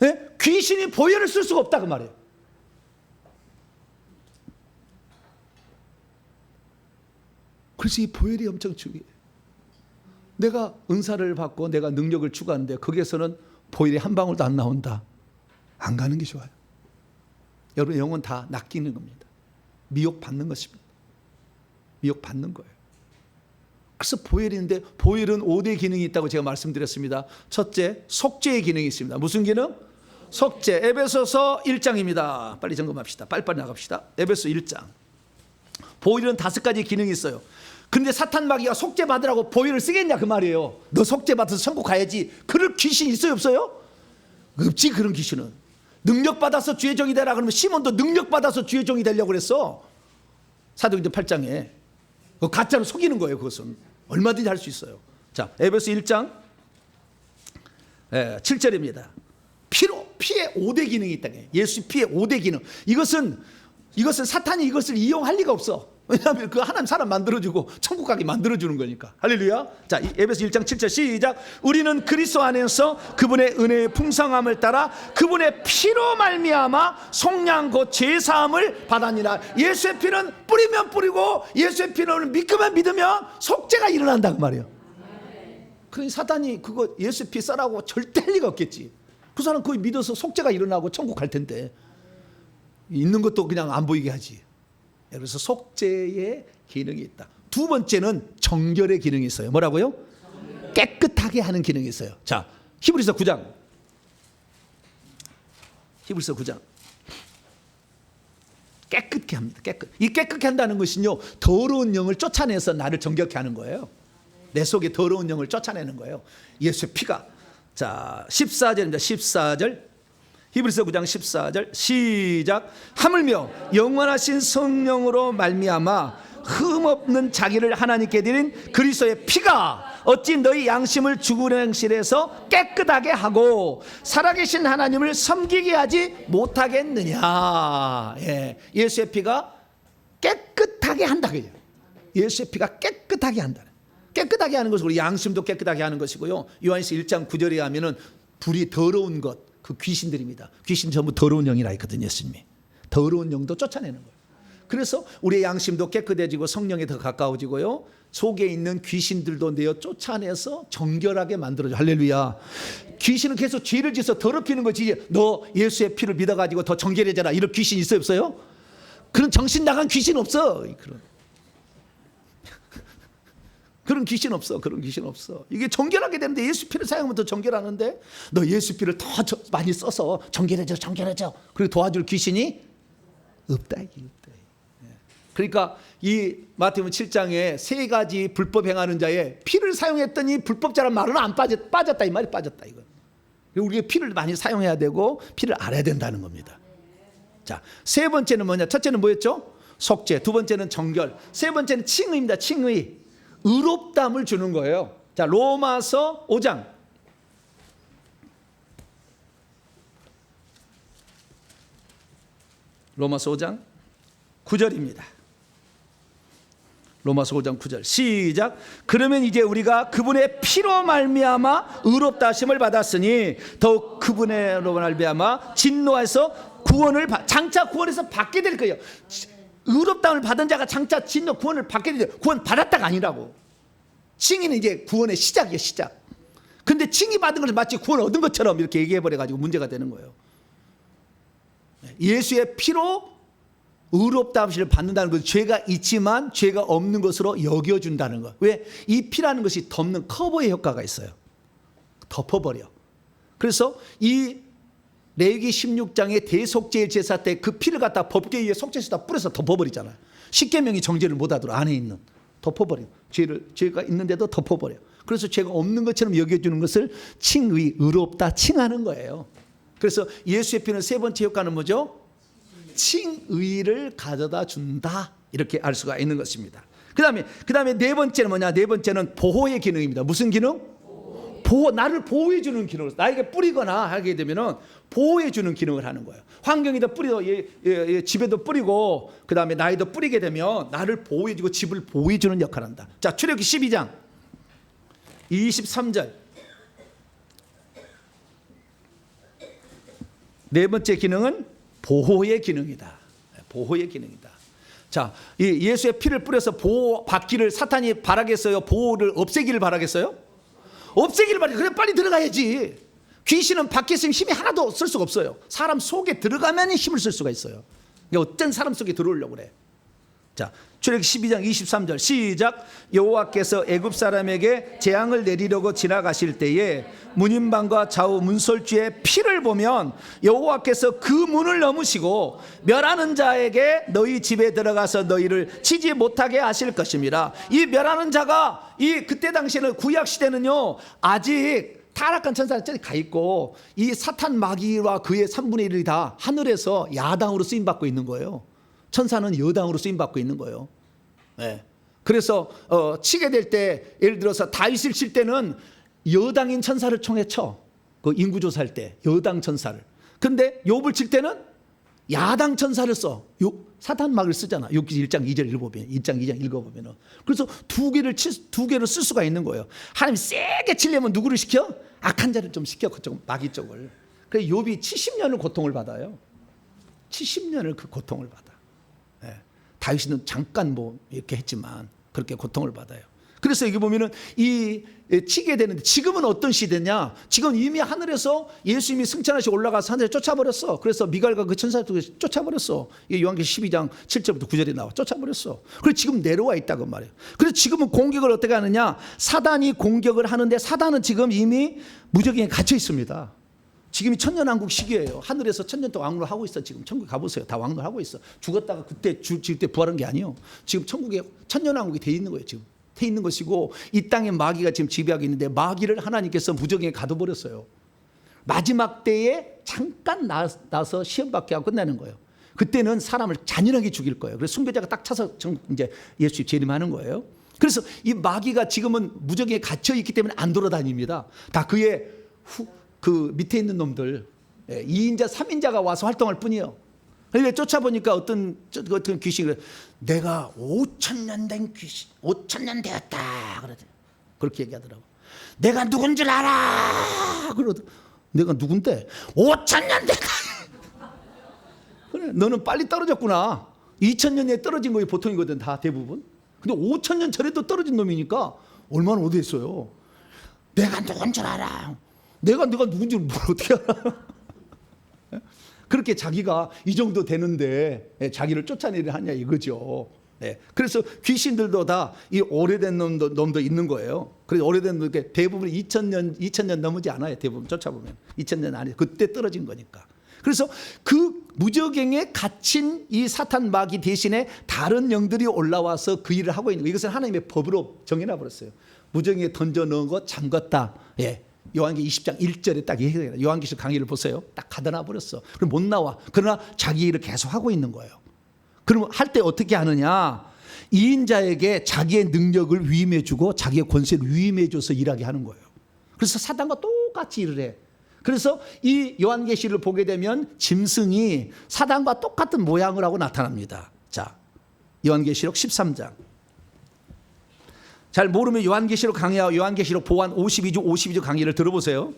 네? 귀신이 보혈을 쓸 수가 없다 그 말이에요. 그래서 이 보혈이 엄청 중요해요. 내가 은사를 받고 내가 능력을 추구하는데 거기에서는 보혈이 한 방울도 안 나온다. 안 가는 게 좋아요. 여러분 영혼 다 낚이는 겁니다. 미혹 받는 것입니다. 미혹 받는 거예요. 그래서 보혈인데 보혈은 5대 기능이 있다고 제가 말씀드렸습니다. 첫째, 속죄의 기능이 있습니다. 무슨 기능? 속죄. 에베소서 1장입니다. 빨리 점검합시다. 빨리빨리 나갑시다. 에베소 1장. 보혈은 5가지 기능이 있어요. 근데 사탄 마귀가 속죄 받으라고 보혈을 쓰겠냐 그 말이에요. 너 속죄 받아서 천국 가야지. 그럴 귀신 있어요 없어요? 없지. 그런 귀신은. 능력 받아서 주의 종이 되라 그러면 시몬도 능력 받아서 주의 종이 되려고 그랬어. 사도행전 8장에. 가짜로 속이는 거예요. 그것은 얼마든지 할 수 있어요. 자, 에베소 1장 7절입니다. 피의 5대 기능이 있다. 예수 피의 5대 기능. 이것은 사탄이 이것을 이용할 리가 없어. 왜냐하면 그 하나님 사람 만들어주고 천국 가게 만들어주는 거니까. 할렐루야. 자, 에베소 1장 7절 시작. 우리는 그리스도 안에서 그분의 은혜의 풍성함을 따라 그분의 피로 말미암아 속량 곧 죄사함을 받았니라. 예수의 피는 뿌리면 뿌리고 예수의 피는 믿으면 믿으면 속죄가 일어난다 그 말이에요. 그러니 사탄이 그거 예수 피 써라고 절대 할 리가 없겠지. 그 사람 거기 믿어서 속죄가 일어나고 천국 갈 텐데 있는 것도 그냥 안 보이게 하지. 그래서 속죄의 기능이 있다. 두 번째는 정결의 기능이 있어요. 뭐라고요? 깨끗하게 하는 기능이 있어요. 자, 히브리서 9장. 히브리서 9장. 깨끗게 합니다. 이 깨끗게 한다는 것은요, 더러운 영을 쫓아내서 나를 정결케 하는 거예요. 내 속에 더러운 영을 쫓아내는 거예요. 예수의 피가. 자, 14절입니다. 14절. 히브리서 9장 14절 시작. 하물며 영원하신 성령으로 말미암아 흠없는 자기를 하나님께 드린 그리스도의 피가 어찌 너희 양심을 죽은 행실에서 깨끗하게 하고 살아계신 하나님을 섬기게 하지 못하겠느냐. 예수의 피가 깨끗하게 한다. 예수의 피가 깨끗하게 한다. 깨끗하게 하는 것은 우리 양심도 깨끗하게 하는 것이고요. 요한일서 1장 9절에 하면은 불이 더러운 것, 그 귀신들입니다. 귀신 전부 더러운 영이라 했거든요. 예수님이 더러운 영도 쫓아내는 거예요. 그래서 우리의 양심도 깨끗해지고 성령에 더 가까워지고요. 속에 있는 귀신들도 내어 쫓아내서 정결하게 만들어줘. 할렐루야. 귀신은 계속 죄를 지어서 더럽히는 거지. 너 예수의 피를 믿어가지고 더 정결해져라. 이런 귀신 있어요, 없어요? 그런 정신 나간 귀신 없어. 그런 귀신 없어. 그런 귀신 없어. 이게 정결하게 되는데 예수 피를 사용하면 더 정결하는데 너 예수 피를 더 많이 써서 정결해져. 그리고 도와줄 귀신이 없다. 이게 없다. 그러니까 이 마태복음 7장에 세 가지 불법 행하는 자의 피를 사용했더니 불법자란 말은 안 빠졌다 이 말이 빠졌다 이거. 우리가 피를 많이 사용해야 되고 피를 알아야 된다는 겁니다. 자, 세 번째는 뭐냐? 첫째는 뭐였죠? 속죄. 두 번째는 정결. 세 번째는 칭의입니다. 칭의. 의롭다함을 주는 거예요. 자, 로마서 5장. 로마서 5장 9절입니다. 로마서 5장 9절 시작. 그러면 이제 우리가 그분의 피로 말미암아 의롭다 하심을 받았으니 더욱 그분의로 말미암아 진노에서 구원을 장차 구원에서 받게 될 거예요. 의롭다함을 받은 자가 장차 진노 구원을 받게 돼요. 구원 받았다가 아니라고. 칭의는 이제 구원의 시작이에요. 시작. 근데 칭의 받은 것을 마치 구원 얻은 것처럼 이렇게 얘기해버려가지고 문제가 되는 거예요. 예수의 피로 의롭다 하심을 받는다는 것은 죄가 있지만 죄가 없는 것으로 여겨준다는 것. 왜? 이 피라는 것이 덮는 커버의 효과가 있어요. 덮어버려. 그래서 이 레위기 16장의 대속죄 제사 때 그 피를 갖다 법궤 위에 속죄에다 뿌려서 덮어버리잖아요. 십계명이 정죄를 못하도록 안에 있는 덮어버려. 죄가 있는데도 덮어버려. 그래서 죄가 없는 것처럼 여겨주는 것을 칭의, 의롭다 칭하는 거예요. 그래서 예수의 피는 세 번째 효과는 뭐죠? 칭의를 가져다 준다. 이렇게 알 수가 있는 것입니다. 그 다음에 네 번째는 뭐냐? 네 번째는 보호의 기능입니다. 무슨 기능? 보호, 나를 보호해 주는 기능을, 나에게 뿌리거나 하게 되면은 보호해 주는 기능을 하는 거예요. 환경에도 뿌리고 집에도 뿌리고 그 다음에 나에도 뿌리게 되면 나를 보호해 주고 집을 보호해 주는 역할을 한다. 자, 출애굽기 12장 23절. 네 번째 기능은 보호의 기능이다. 보호의 기능이다. 자, 이 예수의 피를 뿌려서 보호받기를 사탄이 바라겠어요? 보호를 없애기를 바라겠어요? 없애기를 바라겠어요. 그래 빨리 들어가야지. 귀신은 밖에 있으면 힘이 하나도 쓸 수가 없어요. 사람 속에 들어가면 힘을 쓸 수가 있어요. 그러니까 어떤 사람 속에 들어오려고 그래. 자, 출애굽기 12장 23절 시작. 여호와께서 애굽 사람에게 재앙을 내리려고 지나가실 때에 문인방과 좌우 문설주의 피를 보면 여호와께서 그 문을 넘으시고 멸하는 자에게 너희 집에 들어가서 너희를 치지 못하게 하실 것입니다. 이 멸하는 자가 그때 당시에는 구약 시대는요 아직 타락한 천사는 저기 가 있고 이 사탄 마귀와 그의 3분의 1이 다 하늘에서 야당으로 쓰임 받고 있는 거예요. 천사는 여당으로 쓰임 받고 있는 거예요. 네. 그래서 치게 될 때 예를 들어서 다윗을 칠 때는 여당인 천사를 총에 쳐. 그 인구조사할 때 여당 천사를. 근데 욥을 칠 때는 야당 천사를 써. 사탄 마귀를 쓰잖아. 욥기 1장 2절 읽어보면 1장 2장 읽어보면. 그래서 두 개를 쓸 수가 있는 거예요. 하나님 세게 치려면 누구를 시켜? 악한 자를 좀 시켜. 그쪽 마귀 쪽을. 그래서 욥이 70년을 고통을 받아요. 70년을 그 고통을 받아. 네. 다윗은 잠깐 이렇게 했지만 그렇게 고통을 받아요. 그래서 여기 보면은 치게 되는데 지금은 어떤 시대냐? 지금 이미 하늘에서 예수님이 승천하시 올라가서 하늘에 쫓아버렸어. 그래서 미갈과 그 천사들 쫓아버렸어. 요한계시록 12장 7절부터 9절에 나와 쫓아버렸어. 그래서 지금 내려와 있다고 말이에요. 그래서 지금은 공격을 어떻게 하느냐? 사단이 공격을 하는데 사단은 지금 이미 무적행에 갇혀 있습니다. 지금이 천년왕국 시기예요. 하늘에서 천년 동안 왕노를 하고 있어. 지금 천국에 가보세요. 다 왕노를 하고 있어. 죽었다가 그때 죽을 때 부활한 게 아니에요. 지금 천국에 천년왕국이 돼 있는 거예요. 지금 돼 있는 것이고 이 땅에 마귀가 지금 지배하고 있는데 마귀를 하나님께서 무적행에 가둬버렸어요. 마지막 때에 잠깐 나서 시험 받게 하고 끝나는 거예요. 그때는 사람을 잔인하게 죽일 거예요. 그래서 순교자가 딱 차서 이제 예수 재림하는 거예요. 그래서 이 마귀가 지금은 무적행에 갇혀 있기 때문에 안 돌아다닙니다. 다 그의 그 밑에 있는 놈들 2인자 3인자가 와서 활동할 뿐이에요. 그러니까 쫓아보니까 어떤 귀신이 내가 5,000년 된 귀신 5,000년 되었다 그렇게 얘기하더라고. 내가 누군 줄 알아 그러더라고. 내가 누군데 5,000년 됐다. 그래 너는 빨리 떨어졌구나. 2000년에 떨어진 거에 보통이거든, 다 대부분. 근데 5000년 전에도 떨어진 놈이니까 얼마나 오래됐어요. 내가 누군 줄 알아. 내가 누군지 뭘 어떻게 알아. 그렇게 자기가 이 정도 되는데 자기를 쫓아내려 하냐 이거죠. 그래서 귀신들도 다 이 오래된 놈도 있는 거예요. 그래서 오래된 놈 대부분 2000년 넘지 않아요. 대부분 쫓아보면 2000년 안에 그때 떨어진 거니까. 그래서 그 무저갱에 갇힌 이 사탄 마귀 대신에 다른 영들이 올라와서 그 일을 하고 있는 거예요. 이것은 하나님의 법으로 정해놔 버렸어요. 무저갱에 던져 넣은 거 잠갔다. 요한계시록 20장 1절에 딱 얘기해요. 요한계시록 강의를 보세요. 딱 가둬놔 버렸어. 그럼 못 나와. 그러나 자기 일을 계속 하고 있는 거예요. 그러면 할 때 어떻게 하느냐? 이인자에게 자기의 능력을 위임해주고 자기의 권세를 위임해줘서 일하게 하는 거예요. 그래서 사단과 똑같이 일을 해. 그래서 이 요한계시를 보게 되면 짐승이 사단과 똑같은 모양을 하고 나타납니다. 자, 요한계시록 13장. 잘 모르면 요한계시록 강의와 요한계시록 보완 52주 강의를 들어보세요.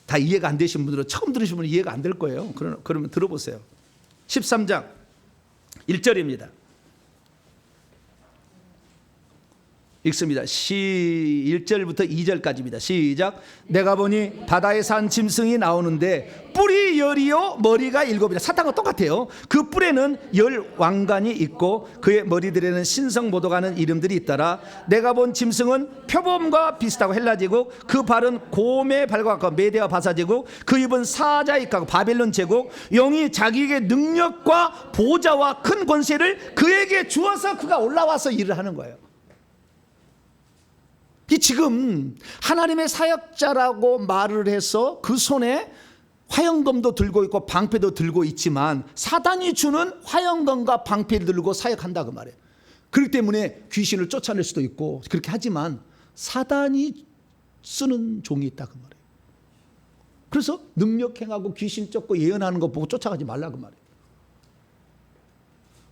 다 이해가 안 되신 분들은 처음 들으신 분은 이해가 안 될 거예요. 그러면 들어보세요. 13장 1절입니다. 읽습니다. 1절부터 2절까지입니다. 시작. 내가 보니 바다에 산 짐승이 나오는데 뿔이 10이요 머리가 7이라. 사탄과 똑같아요. 그 뿔에는 10 왕관이 있고 그의 머리들에는 신성모독하는 이름들이 있더라. 내가 본 짐승은 표범과 비슷하고 헬라제국, 그 발은 곰의 발과 같고 메대와 바사제국, 그 입은 사자의 입과 바벨론 제국. 영이 자기에게 능력과 보좌와 큰 권세를 그에게 주어서 그가 올라와서 일을 하는 거예요. 이 지금 하나님의 사역자라고 말을 해서 그 손에 화영검도 들고 있고 방패도 들고 있지만 사단이 주는 화영검과 방패를 들고 사역한다 그 말이에요. 그렇기 때문에 귀신을 쫓아낼 수도 있고 그렇게 하지만 사단이 쓰는 종이 있다 그 말이에요. 그래서 능력 행하고 귀신 쫓고 예언하는 거 보고 쫓아가지 말라 그 말이에요.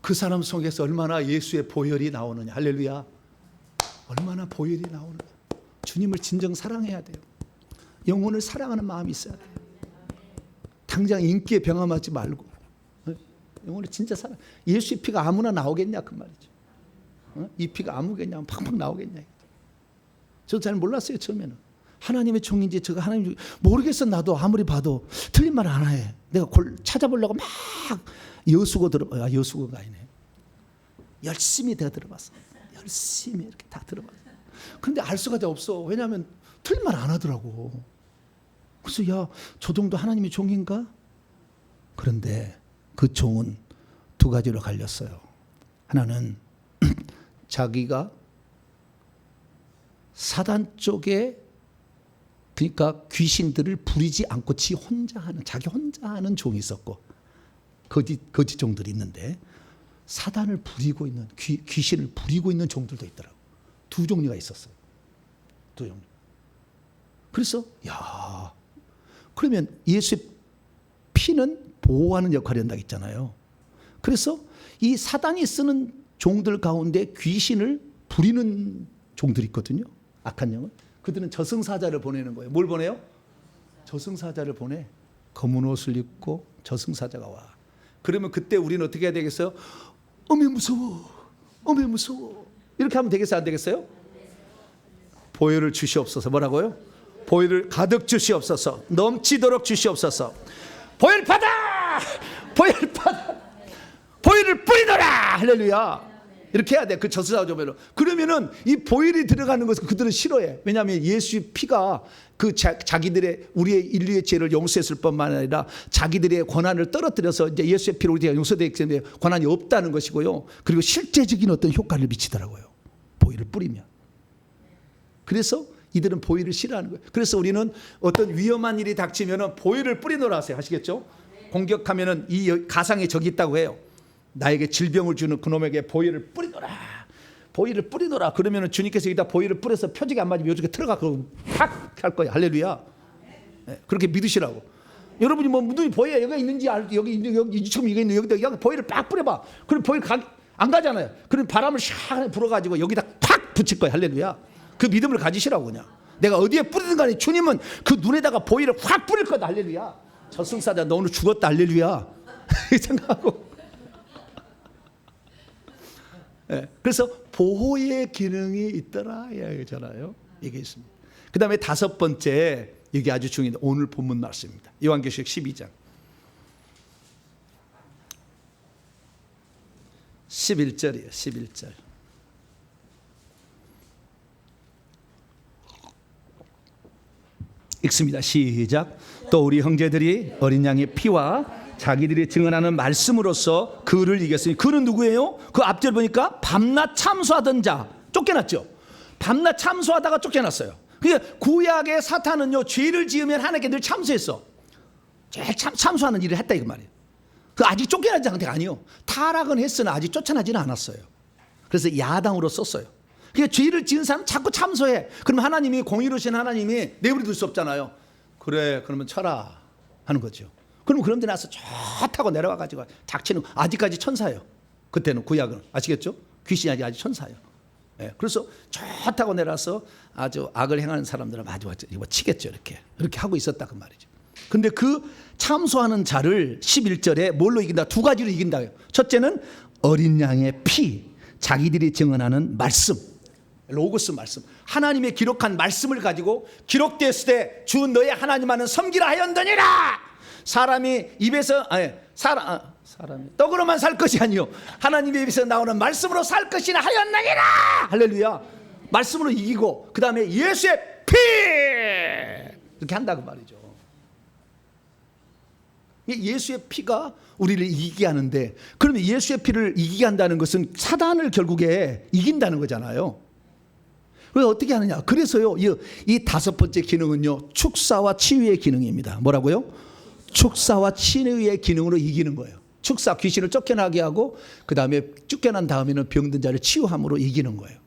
그 사람 속에서 얼마나 예수의 보혈이 나오느냐. 할렐루야. 얼마나 보혈이 나오느냐. 주님을 진정 사랑해야 돼요. 영혼을 사랑하는 마음이 있어야 돼요. 당장 인기에 병함하지 말고 영혼을 진짜 사랑. 예수의 피가 아무나 나오겠냐 그 말이죠. 이 피가 아무겠냐 팍팍 나오겠냐. 저도 잘 몰랐어요 처음에는. 하나님의 종인지 제가 하나님 모르겠어. 나도 아무리 봐도 틀린 말 안 해. 내가 찾아보려고 막 여수고 들어봐. 여수고가 아니네. 열심히 내가 들어봤어. 열심히 이렇게 다 들어봤어. 근데 알 수가 없어. 왜냐하면 틀린 말 안 하더라고. 그래서 야, 저 정도 하나님의 종인가? 그런데 그 종은 두 가지로 갈렸어요. 하나는 자기가 사단 쪽에 그러니까 귀신들을 부리지 않고 자기 혼자 하는 종이 있었고 거짓 종들이 있는데 사단을 부리고 있는 귀신을 부리고 있는 종들도 있더라고. 두 종류가 있었어요. 두 종류. 그래서 야, 그러면 예수의 피는 보호하는 역할을 한다고 했잖아요. 그래서 이 사단이 쓰는 종들 가운데 귀신을 부리는 종들이 있거든요. 악한 영은. 그들은 저승사자를 보내는 거예요. 뭘 보내요? 저승사자를 보내. 검은 옷을 입고 저승사자가 와. 그러면 그때 우리는 어떻게 해야 되겠어요? 어메 무서워. 어메 무서워. 이렇게 하면 되겠어요? 안 되겠어요? 보혈을 주시옵소서. 뭐라고요? 보혈을 가득 주시옵소서. 넘치도록 주시옵소서. 보혈 받아! 보혈 받아! 보혈을 뿌리더라! 할렐루야. 이렇게 해야 돼. 그 저승사자로. 그러면은 이 보혈이 들어가는 것을 그들은 싫어해. 왜냐하면 예수의 피가 그 자기들의 우리의 인류의 죄를 용서했을 뿐만 아니라 자기들의 권한을 떨어뜨려서 이제 예수의 피로 우리가 용서되기 때문에 권한이 없다는 것이고요. 그리고 실제적인 어떤 효과를 미치더라고요. 보혈을 뿌리면. 그래서 이들은 보혈을 싫어하는 거예요. 그래서 우리는 어떤 위험한 일이 닥치면은 보혈을 뿌리노라 하세요. 하시겠죠? 공격하면은 이 가상의 적이 있다고 해요. 나에게 질병을 주는 그놈에게 보혈을 뿌리노라. 보혈을 뿌리노라. 그러면은 주님께서 여기다 보혈을 뿌려서 표적이 안 맞으면 요쪽에 들어가 그러고 팍 할 거예요. 할렐루야. 네, 그렇게 믿으시라고. 여러분이 뭐 무덤이 보혈 여기 있는지 여기 지금 이게 있는 여기다 여기 보혈을 팍 뿌려봐. 그럼 보혈 안 가잖아요. 그럼 바람을 샥 불어가지고 여기다 팍 붙일 거예요. 할렐루야. 그 믿음을 가지시라고 그냥. 내가 어디에 뿌리든 간에 주님은 그 눈에다가 보혈을 확 뿌릴 거다. 할렐루야. 저승사자 너 오늘 죽었다. 할렐루야. 생각하고 예, 그래서 보호의 기능이 있더라 이야기잖아요. 이게 있습니다. 그 다음에 다섯 번째, 이게 아주 중요한 오늘 본문 말씀입니다. 요한계시록 12장 11절이에요. 11절. 읽습니다. 시작. 또 우리 형제들이 어린 양의 피와 자기들이 증언하는 말씀으로써 그를 이겼으니, 그는 누구예요? 그 앞절 보니까 밤낮 참소하던 자, 쫓겨났죠. 밤낮 참소하다가 쫓겨났어요. 그러니까 구약의 사탄은요, 죄를 지으면 하나님께 늘 참소했어. 제일 참소하는 일을 했다 이거 말이에요. 그 아직 쫓겨나지 않은 게 아니요. 타락은 했으나 아직 쫓아나지는 않았어요. 그래서 야당으로 썼어요. 그러니까 죄를 지은 사람 자꾸 참소해. 그럼 하나님이, 공의로우신 하나님이 내버려둘 수 없잖아요. 그래, 그러면 쳐라 하는 거죠. 그럼 그런 데 나서 좋다고 내려와 가지고 닥치는, 아직까지 천사예요. 그때는 구약은 아시겠죠? 귀신이 아직 천사예요. 예, 그래서 좋다고 내려와서 아주 악을 행하는 사람들은 아주 이거 치겠죠. 이렇게 하고 있었다 그 말이죠. 근데 그 참소하는 자를 11절에 뭘로 이긴다? 두 가지로 이긴다. 첫째는 어린 양의 피, 자기들이 증언하는 말씀, 로고스 말씀, 하나님의 기록한 말씀을 가지고 기록되었을 때 주 너의 하나님만은 섬기라 하였느니라. 사람이 입에서 사람이 떡으로만 살 것이 아니요 하나님의 입에서 나오는 말씀으로 살 것이라 하였느니라. 할렐루야. 말씀으로 이기고, 그 다음에 예수의 피, 이렇게 한다고 말이죠. 예수의 피가 우리를 이기게 하는데, 그러면 예수의 피를 이기게 한다는 것은 사단을 결국에 이긴다는 거잖아요. 왜 어떻게 하느냐? 그래서요, 이 다섯 번째 기능은요, 축사와 치유의 기능입니다. 뭐라고요? 축사와 치유의 기능으로 이기는 거예요. 축사, 귀신을 쫓겨나게 하고, 그 다음에 쫓겨난 다음에는 병든 자를 치유함으로 이기는 거예요.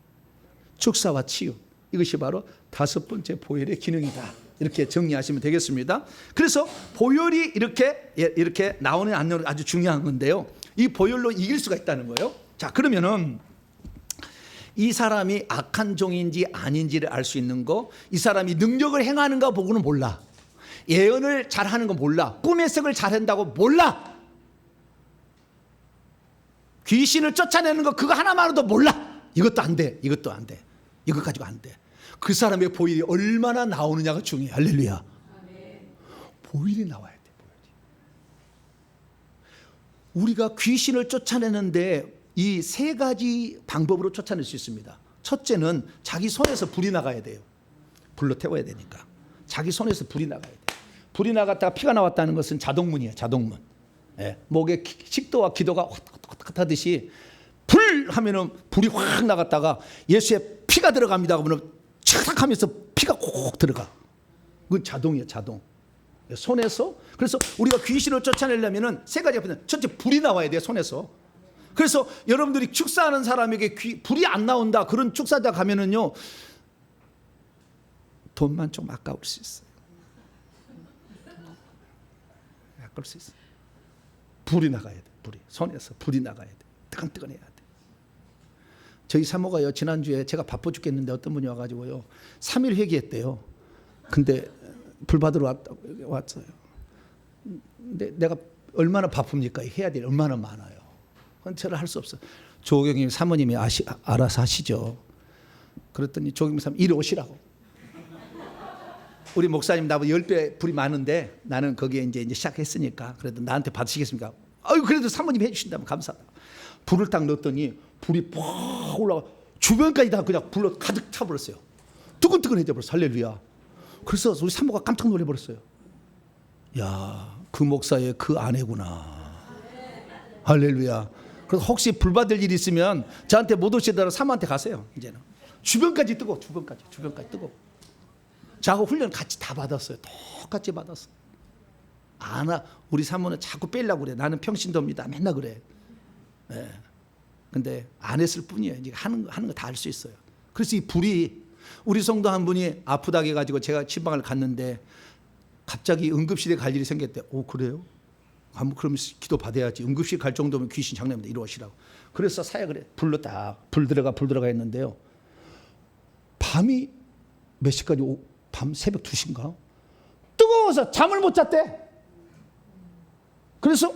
축사와 치유, 이것이 바로 다섯 번째 보혈의 기능이다. 이렇게 정리하시면 되겠습니다. 그래서 보혈이 이렇게 나오는 안 나오는 아주 중요한 건데요, 이 보혈로 이길 수가 있다는 거예요. 자, 그러면은 이 사람이 악한 종인지 아닌지를 알 수 있는 거, 이 사람이 능력을 행하는가 보고는 몰라. 예언을 잘하는 거 몰라. 꿈의 해석을 잘한다고 몰라. 귀신을 쫓아내는 거 그거 하나만으로도 몰라. 이것도 안 돼. 이것도 안 돼. 이것 가지고 안 돼. 그 사람의 보혈이 얼마나 나오느냐가 중요해. 할렐루야. 보혈이 나와야 돼. 보혈이. 우리가 귀신을 쫓아내는데 이 세 가지 방법으로 쫓아낼 수 있습니다. 첫째는 자기 손에서 불이 나가야 돼요. 불로 태워야 되니까. 자기 손에서 불이 나가야 돼요. 불이 나갔다가 피가 나왔다는 것은 자동문이에요. 자동문. 예, 목에 식도와 기도가 확 하듯이 불 하면은 불이 확 나갔다가 예수의 피가 들어갑니다 하면 착 하면서 피가 콕 들어가. 그건 자동이에요. 자동. 손에서. 그래서 우리가 귀신을 쫓아내려면은 세 가지가 있거든요. 첫째, 불이 나와야 돼요. 손에서. 그래서 여러분들이 축사하는 사람에게 불이 안 나온다, 그런 축사자 가면은요, 돈만 좀 아까울 수 있어요. 아까울 수 있어요. 불이 나가야 돼. 불이 손에서 불이 나가야 돼. 뜨끈뜨끈해야 돼. 저희 사모가요, 지난주에 제가 바빠 죽겠는데 어떤 분이 와가지고요, 3일 회개했대요. 근데 불 받으러 왔어요. 근데 내가 얼마나 바쁩니까? 해야 될 얼마나 많아요. 그건 저를 할 수 없어. 조경임 사모님이 알아서 하시죠. 그랬더니 조경임 사모님 이리 오시라고. 우리 목사님 나보다 10배 불이 많은데 나는 거기에 이제 시작했으니까 그래도 나한테 받으시겠습니까? 아유, 그래도 사모님 해주신다면 감사하다. 불을 딱 넣었더니 불이 팍 올라가 주변까지 다 그냥 불로 가득 차버렸어요. 뜨끈뜨끈해져 버렸어. 할렐루야. 그래서 우리 사모가 깜짝 놀래버렸어요. 야, 그 목사의 그 아내구나. 할렐루야. 그래서 혹시 불 받을 일이 있으면 저한테 못 오시더라도 사모한테 가세요. 이제는 주변까지 뜨고, 주변까지 뜨고. 저하고 훈련 같이 다 받았어요. 똑같이 받았어. 우리 사모는 자꾸 빼려고 그래. 나는 평신도입니다. 맨날 그래. 예. 근데 안 했을 뿐이에요. 이제 하는 거 다 할 수 있어요. 그래서 이 불이, 우리 성도 한 분이 아프다고 해가지고 제가 치방을 갔는데 갑자기 응급실에 갈 일이 생겼대. 오, 그래요? 그럼 기도 받아야지. 응급실 갈 정도면 귀신 장난입니다. 이리 오시라고. 그래서 사역을 해. 불로 딱 불 들어가 했는데요. 밤이 몇 시까지? 밤 새벽 2시인가? 뜨거워서 잠을 못 잤대. 그래서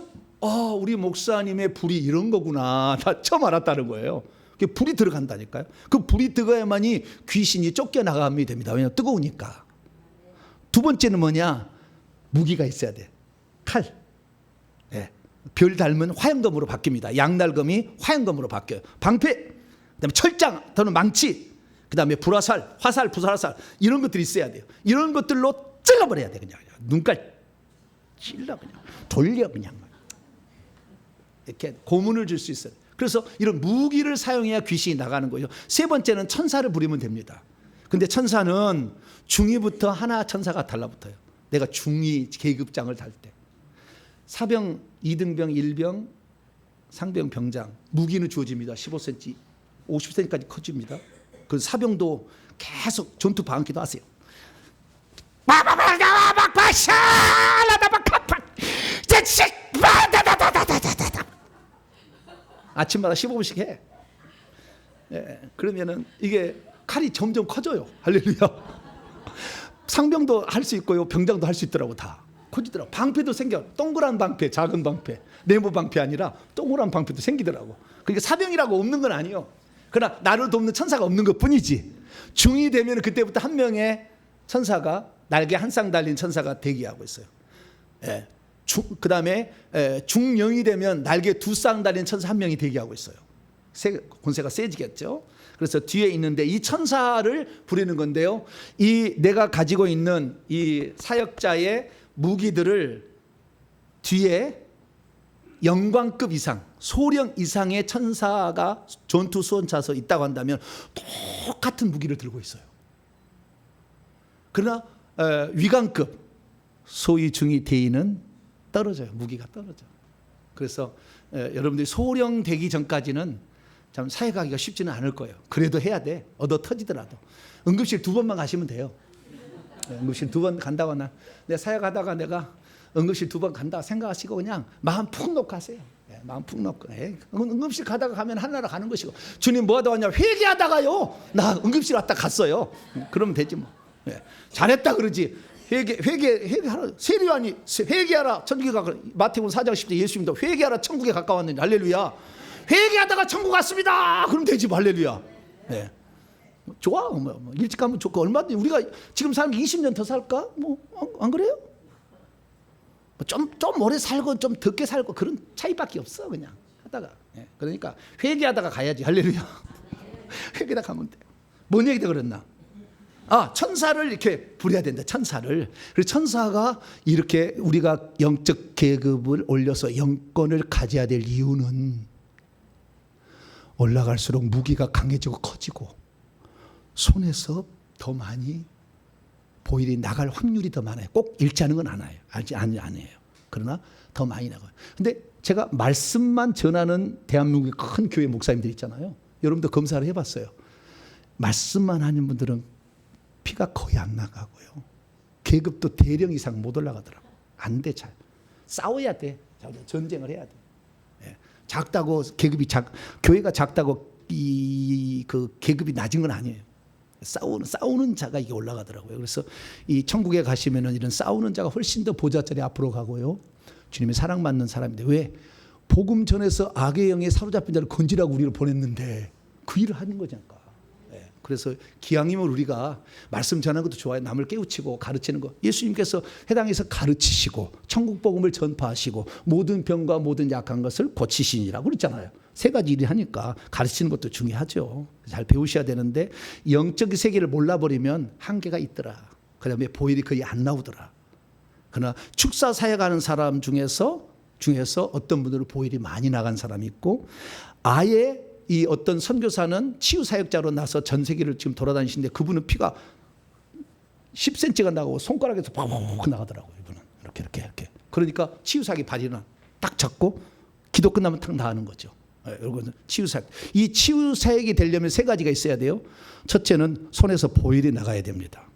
우리 목사님의 불이 이런 거구나. 나 처음 알았다는 거예요. 그 불이 들어간다니까요. 그 불이 들어야만이 귀신이 쫓겨나감이 됩니다. 왜냐하면 뜨거우니까. 두 번째는 뭐냐? 무기가 있어야 돼. 칼. 예. 별 닮은 화염검으로 바뀝니다. 양날검이 화염검으로 바뀌어요. 방패, 그다음에 철장 또는 망치, 그다음에 불화살, 화살, 불화살 이런 것들이 있어야 돼요. 이런 것들로 찔러버려야 돼. 그냥 눈깔 찔러 그냥 돌려 그냥 이렇게 고문을 줄 수 있어요. 그래서 이런 무기를 사용해야 귀신이 나가는 거예요. 세 번째는 천사를 부리면 됩니다. 근데 천사는 중위부터 하나 천사가 달라붙어요. 내가 중위 계급장을 달 때. 사병, 2등병, 1병, 상병, 병장 무기는 주어집니다. 15cm, 50cm까지 커집니다. 그 사병도 계속 전투 방기도 하세요. 아침마다 15분씩 해. 예, 그러면은 이게 칼이 점점 커져요. 할렐루야. 상병도 할 수 있고요, 병장도 할 수 있더라고. 다 커지더라고. 방패도 생겨. 동그란 방패, 작은 방패, 네모 방패 아니라 동그란 방패도 생기더라고. 그러니까 사병이라고 없는 건 아니에요. 그러나 나를 돕는 천사가 없는 것뿐이지. 중이 되면 그때부터 한 명의 천사가, 날개 한 쌍 달린 천사가 대기하고 있어요. 예. 그 다음에 중령이 되면 날개 두 쌍 달린 천사 한 명이 대기하고 있어요. 권세가 세지겠죠. 그래서 뒤에 있는데 이 천사를 부리는 건데요. 이 내가 가지고 있는 이 사역자의 무기들을 뒤에 영광급 이상, 소령 이상의 천사가 전투 수원차서 있다고 한다면 똑같은 무기를 들고 있어요. 그러나 위관급, 소위 중위 대위는 떨어져요. 무기가 떨어져. 그래서 여러분들이 소령 되기 전까지는 참 사역하기가 쉽지는 않을 거예요. 그래도 해야 돼. 얻어 터지더라도. 응급실 2번만 가시면 돼요. 응급실 2번 간다고 하나. 내가 사역하다가 내가 응급실 2번 간다 생각하시고 그냥 마음 푹 놓고 하세요. 마음 푹 놓고. 응급실 가다가 가면 하나로 가는 것이고. 주님 뭐 하다 왔냐? 회개하다가요. 나 응급실 왔다 갔어요. 그러면 되지 뭐. 잘했다 그러지. 회개하라. 세리와니 회개하라. 천국에 가까. 마태복음 4장 10절 예수님도 회개하라. 천국에 가까웠느니. 할렐루야. 회개하다가 천국 갔습니다. 그럼 되지 뭐. 할렐루야. 네. 좋아. 뭐 일찍 가면 좋고 얼마든지 우리가 지금 살면 20년 더 살까? 뭐 안 그래요? 좀 오래 살고 좀 적게 살고 그런 차이밖에 없어. 그냥 하다가. 그러니까 회개하다가 가야지. 할렐루야. 회개하다 가면 돼. 뭔 얘기다 그랬나? 천사를 이렇게 부려야 된다. 천사를. 그래서 천사가 이렇게 우리가 영적 계급을 올려서 영권을 가져야 될 이유는 올라갈수록 무기가 강해지고 커지고 손에서 더 많이 보일이 나갈 확률이 더 많아요. 꼭 일치하는 건 아니에요. 그러나 더 많이 나가요. 근데 제가 말씀만 전하는 대한민국의 큰 교회 목사님들 있잖아요. 여러분도 검사를 해봤어요. 말씀만 하는 분들은 피가 거의 안 나가고요. 계급도 대령 이상 못 올라가더라고. 안 돼. 잘 싸워야 돼. 전쟁을 해야 돼. 작다고 계급이 교회가 작다고 그 계급이 낮은 건 아니에요. 싸우는 자가 이게 올라가더라고요. 그래서 이 천국에 가시면은 이런 싸우는 자가 훨씬 더 보좌자리 앞으로 가고요. 주님의 사랑받는 사람인데 왜 복음 전에서 악의 영에 사로잡힌 자를 건지라고 우리를 보냈는데 그 일을 하는 거잖아. 그래서 기왕이면 우리가 말씀 전하는 것도 좋아요. 남을 깨우치고 가르치는 거. 예수님께서 해당해서 가르치시고 천국 복음을 전파하시고 모든 병과 모든 약한 것을 고치시니라고 그랬잖아요. 3가지 일을 하니까 가르치는 것도 중요하죠. 잘 배우셔야 되는데 영적 세계를 몰라버리면 한계가 있더라. 그다음에 보일이 거의 안 나오더라. 그러나 축사 사역하는 사람 중에서 어떤 분들은 보일이 많이 나간 사람이 있고 아예 이 어떤 선교사는 치유 사역자로 나서 전 세계를 지금 돌아다니시는데 그분은 피가 10cm가 나가고 손가락에서 팍 나가더라고요. 이분은 이렇게. 그러니까 치유 사역이 발이나 딱 잡고 기도 끝나면 탁 나가는 거죠. 이거는 치유 사역. 이 치유 사역이 되려면 3가지가 있어야 돼요. 첫째는 손에서 보혈이 나가야 됩니다.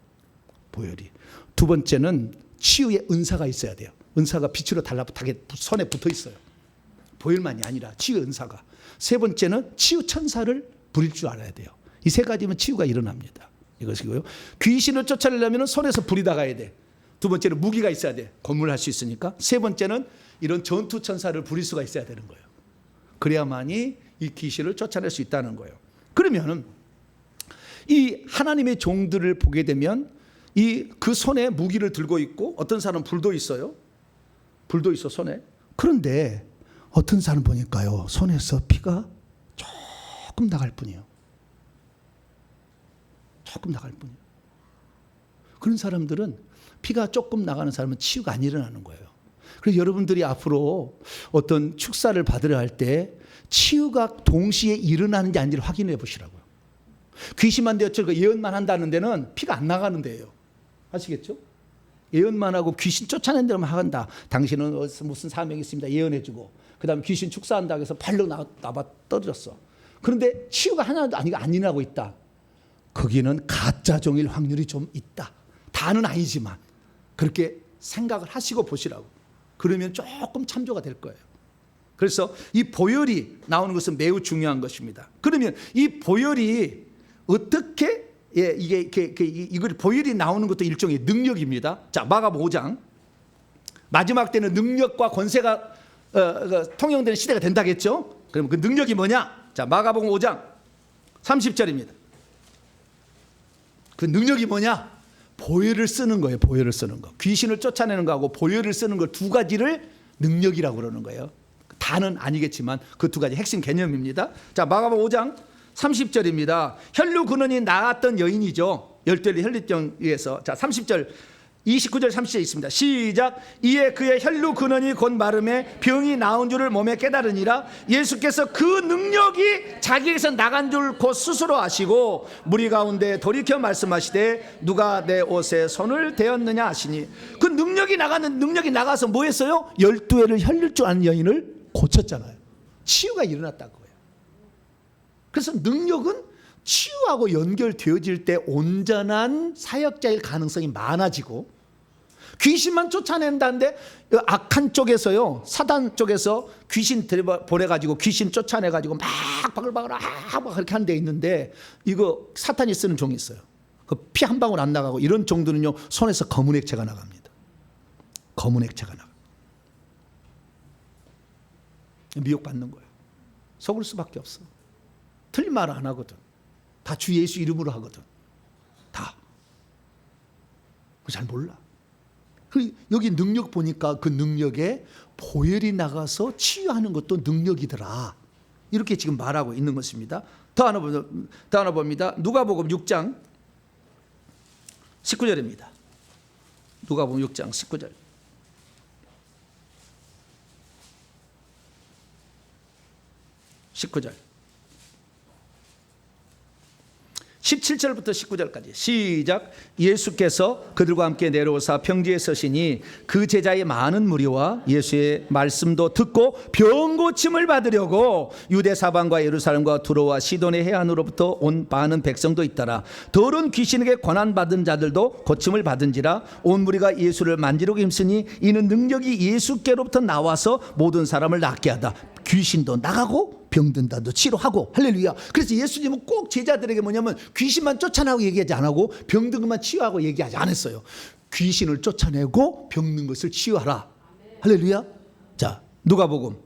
보혈이. 두 번째는 치유의 은사가 있어야 돼요. 은사가 빛으로 달라붙게 손에 붙어 있어요. 보혈만이 아니라 치유 은사가. 세 번째는 치유 천사를 부릴 줄 알아야 돼요. 이 3가지면 치유가 일어납니다. 이것이고요. 귀신을 쫓아내려면 손에서 불이 나가야 돼. 두 번째는 무기가 있어야 돼. 건물할 수 있으니까. 세 번째는 이런 전투 천사를 부릴 수가 있어야 되는 거예요. 그래야만이 이 귀신을 쫓아낼 수 있다는 거예요. 그러면은 이 하나님의 종들을 보게 되면 이 그 손에 무기를 들고 있고, 어떤 사람은 불도 있어요. 불도 있어 손에. 그런데 어떤 사람 보니까요, 손에서 피가 조금 나갈 뿐이에요. 조금 나갈 뿐이에요. 그런 사람들은, 피가 조금 나가는 사람은 치유가 안 일어나는 거예요. 그래서 여러분들이 앞으로 어떤 축사를 받으려 할 때 치유가 동시에 일어나는지 아닌지를 확인해 보시라고요. 귀신만 되었죠. 예언만 한다는 데는 피가 안 나가는 데예요. 아시겠죠? 예언만 하고 귀신 쫓아낸 데만 한다. 당신은 무슨 사명이 있습니다. 예언해주고, 그 다음에 귀신 축사한다고 해서 발로 나와 떨어졌어. 그런데 치유가 하나도 안 일어나고 있다. 거기는 가짜 종일 확률이 좀 있다. 다는 아니지만 그렇게 생각을 하시고 보시라고. 그러면 조금 참조가 될 거예요. 그래서 이 보혈이 나오는 것은 매우 중요한 것입니다. 그러면 이 보혈이 어떻게, 이걸 보혈이 나오는 것도 일종의 능력입니다. 자, 마가복음 5장. 마지막 때는 능력과 권세가 통용되는 시대가 된다겠죠. 그럼 그 능력이 뭐냐? 자, 마가복음 5장 30절입니다. 그 능력이 뭐냐? 보혈을 쓰는 거예요. 보혈을 쓰는 거. 귀신을 쫓아내는 거하고 보혈을 쓰는 거 두 가지를 능력이라고 그러는 거예요. 다는 아니겠지만 그 두 가지 핵심 개념입니다. 자, 마가복음 5장 30절입니다. 혈루 근원이 나았던 여인이죠. 열둘이 혈루병에서. 자, 30절, 29절 30절 있습니다. 시작. 이에 그의 혈루 근원이 곧 마름에 병이 나온 줄을 몸에 깨달으니라. 예수께서 그 능력이 자기에게서 나간 줄 곧 스스로 아시고 무리 가운데 돌이켜 말씀하시되 누가 내 옷에 손을 대었느냐 하시니, 그 능력이 나가서 뭐 했어요? 12회를 혈룰 줄 아는 여인을 고쳤잖아요. 치유가 일어났다고. 그래서 능력은 치유하고 연결되어질 때 온전한 사역자일 가능성이 많아지고, 귀신만 쫓아낸다는데 악한 쪽에서요, 사단 쪽에서 귀신 보내가지고 귀신 쫓아내가지고 막 바글바글 막 그렇게 하는 데 있는데, 이거 사탄이 쓰는 종이 있어요. 그 피 한 방울 안 나가고 이런 종들은요, 손에서 검은 액체가 나갑니다. 검은 액체가 나가. 미혹받는 거예요. 속을 수밖에 없어. 틀린 말을 안 하거든. 다 주 예수 이름으로 하거든. 다. 잘 몰라. 여기 능력 보니까 그 능력에 보혈이 나가서 치유하는 것도 능력이더라. 이렇게 지금 말하고 있는 것입니다. 더 하나 봅니다. 누가복음 6장 19절입니다. 누가복음 6장 19절. 19절. 17절부터 19절까지 시작. 예수께서 그들과 함께 내려오사 평지에 서시니 그 제자의 많은 무리와 예수의 말씀도 듣고 병 고침을 받으려고 유대 사방과 예루살렘과 두로와 시돈의 해안으로부터 온 많은 백성도 있더라. 더러운 귀신에게 권한 받은 자들도 고침을 받은지라. 온 무리가 예수를 만지려고 힘쓰니 이는 능력이 예수께로부터 나와서 모든 사람을 낫게 하다. 귀신도 나가고 병든 자도 치료하고. 할렐루야. 그래서 예수님은 꼭 제자들에게 뭐냐면 귀신만 쫓아내고 얘기하지 않고 병든 것만 치유하고 얘기하지 않았어요. 귀신을 쫓아내고 병든 것을 치유하라. 할렐루야. 자, 누가복음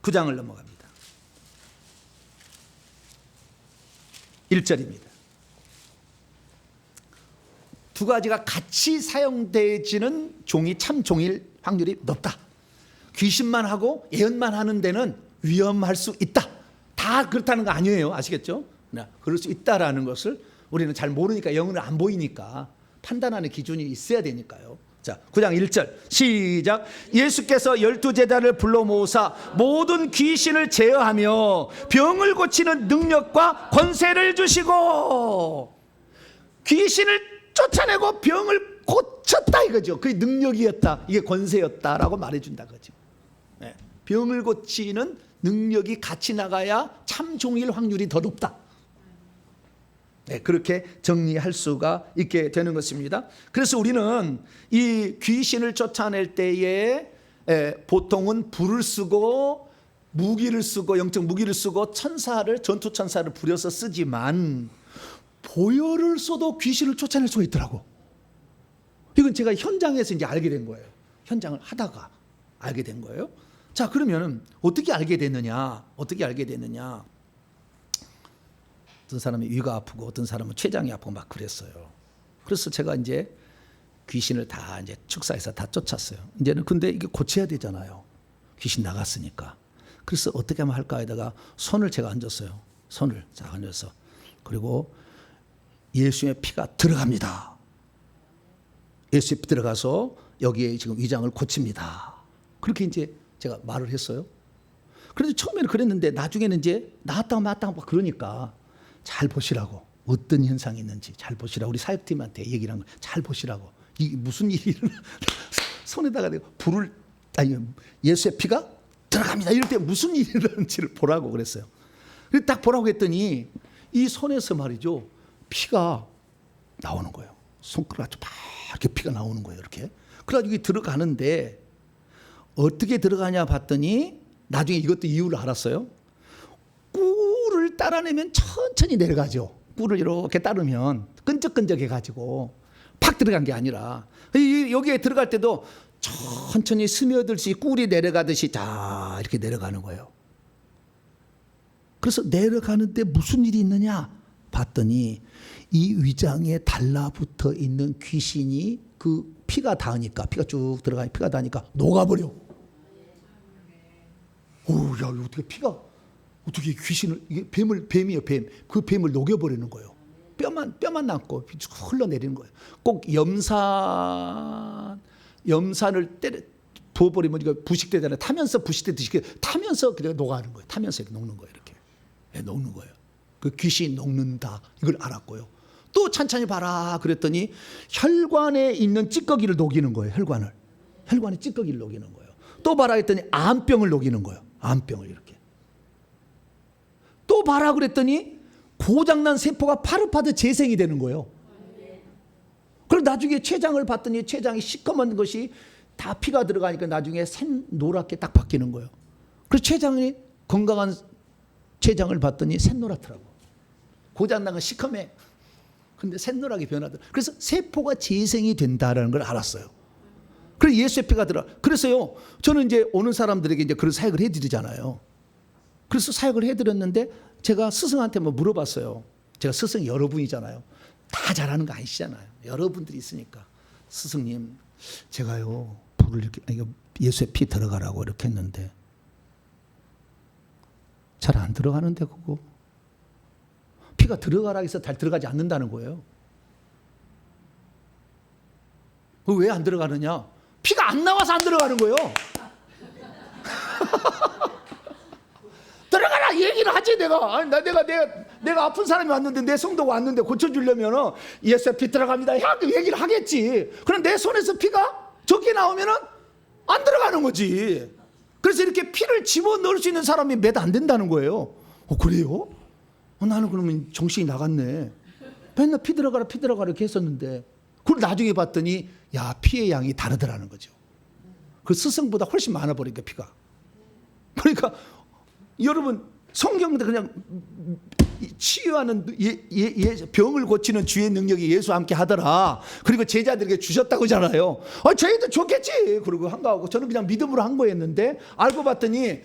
9장을 넘어갑니다. 1절입니다. 두 가지가 같이 사용되지는 종이 참 종일 확률이 높다. 귀신만 하고 예언만 하는 데는 위험할 수 있다. 다 그렇다는 거 아니에요. 아시겠죠? 그럴 수 있다라는 것을 우리는 잘 모르니까, 영은 안 보이니까 판단하는 기준이 있어야 되니까요. 자, 9장 1절 시작. 예수께서 12제자를 불러 모으사 모든 귀신을 제어하며 병을 고치는 능력과 권세를 주시고. 귀신을 쫓아내고 병을 고쳤다 이거죠. 그게 능력이었다, 이게 권세였다라고 말해준다 거죠. 병을 고치는 능력이 같이 나가야 참 종일 확률이 더 높다. 그렇게 정리할 수가 있게 되는 것입니다. 그래서 우리는 이 귀신을 쫓아낼 때에 보통은 불을 쓰고 무기를 쓰고 영적 무기를 쓰고 전투 천사를 부려서 쓰지만 보혈을 써도 귀신을 쫓아낼 수가 있더라고. 이건 제가 현장에서 이제 알게 된 거예요. 현장을 하다가 알게 된 거예요. 자, 그러면 어떻게 알게 됐느냐? 어떻게 알게 됐느냐? 어떤 사람이 위가 아프고 어떤 사람은 췌장이 아프고 막 그랬어요. 그래서 제가 이제 귀신을 다 이제 축사해서 다 쫓았어요. 이제는 근데 이게 고쳐야 되잖아요. 귀신 나갔으니까. 그래서 어떻게 하면 할까 하다가 손을 제가 얹었어요. 손을 자 얹어서 그리고 예수의 피가 들어갑니다. 예수의 피 들어가서 여기에 지금 위장을 고칩니다. 그렇게 이제 제가 말을 했어요. 그래서 처음에는 그랬는데 나중에는 이제 나왔다가 막 그러니까 잘 보시라고 어떤 현상이 있는지 잘 보시라고 우리 사역팀한테 얘기를 한 거예요. 잘 보시라고 이게 무슨 일이 일어나 손에다가 불을 아니 예수의 피가 들어갑니다. 이럴 때 무슨 일이 일어나는지를 보라고 그랬어요. 그래서 딱 보라고 했더니 이 손에서 말이죠 피가 나오는 거예요. 손가락 막 이렇게 피가 나오는 거예요. 이렇게 그래가지고 이게 들어가는데 어떻게 들어가냐 봤더니 나중에 이것도 이유를 알았어요. 꿀을 따라내면 천천히 내려가죠. 꿀을 이렇게 따르면 끈적끈적해가지고 팍 들어간 게 아니라 여기에 들어갈 때도 천천히 스며들듯이 꿀이 내려가듯이 다 이렇게 내려가는 거예요. 그래서 내려가는데 무슨 일이 있느냐 봤더니 이 위장에 달라붙어 있는 귀신이 그 피가 닿으니까 피가 쭉 들어가니 피가 닿으니까 녹아버려. 야 어떻게 피가 어떻게 귀신을 이게 뱀이에요 뱀. 그 뱀을 녹여버리는 거예요. 뼈만 남고 쭉 흘러내리는 거예요. 꼭 염산을 부어버리면 이거 부식되잖아요. 타면서 부식되듯이 타면서 그냥 녹아는 거예요. 타면서 이렇게 녹는 거예요. 이렇게 녹는 거예요. 그 귀신 녹는다 이걸 알았고요. 또 찬찬히 봐라 그랬더니 혈관에 있는 찌꺼기를 녹이는 거예요. 혈관에 찌꺼기를 녹이는 거예요. 또 봐라 했더니 암병을 녹이는 거예요. 암병을 이렇게. 또 봐라 그랬더니 고장난 세포가 파릇파릇 재생이 되는 거예요. 그리고 나중에 췌장을 봤더니 췌장이 시커먼 것이 다 피가 들어가니까 나중에 샛노랗게 딱 바뀌는 거예요. 그래서 췌장이 건강한 췌장을 봤더니 샛노랗더라고. 고장난 건 시커매. 근데 샛노랗게 변하더라고. 그래서 세포가 재생이 된다라는 걸 알았어요. 그래서 예수의 피가 들어. 그래서요, 저는 이제 오는 사람들에게 이제 그런 사역을 해드리잖아요. 그래서 사역을 해드렸는데 제가 스승한테 뭐 물어봤어요. 제가 스승이 여러분이잖아요. 다 잘하는 거 아니시잖아요. 여러분들이 있으니까. 스승님, 제가요, 불을 이렇게, 예수의 피 들어가라고 이렇게 했는데 잘 안 들어가는데 그거. 피가 들어가라 해서 잘 들어가지 않는다는 거예요. 왜 안 들어가느냐? 피가 안 나와서 안 들어가는 거예요. 들어가라 얘기를 하지 내가. 아니, 내가 아픈 사람이 왔는데 내 성도가 왔는데 고쳐주려면 예수의 피 들어갑니다. 얘기를 하겠지. 그럼 내 손에서 피가 적게 나오면 안 들어가는 거지. 그래서 이렇게 피를 집어넣을 수 있는 사람이 몇 안 된다는 거예요. 그래요? 나는 그러면 정신이 나갔네. 맨날 피 들어가라 이렇게 했었는데 그걸 나중에 봤더니 야 피의 양이 다르더라는 거죠. 그 스승보다 훨씬 많아 버리니까 피가. 그러니까 여러분 성경도 그냥 치유하는 병을 고치는 주의 능력이 예수와 함께 하더라. 그리고 제자들에게 주셨다고 하잖아요. 저희도 좋겠지. 그리고 한가하고 저는 그냥 믿음으로 한 거였는데 알고 봤더니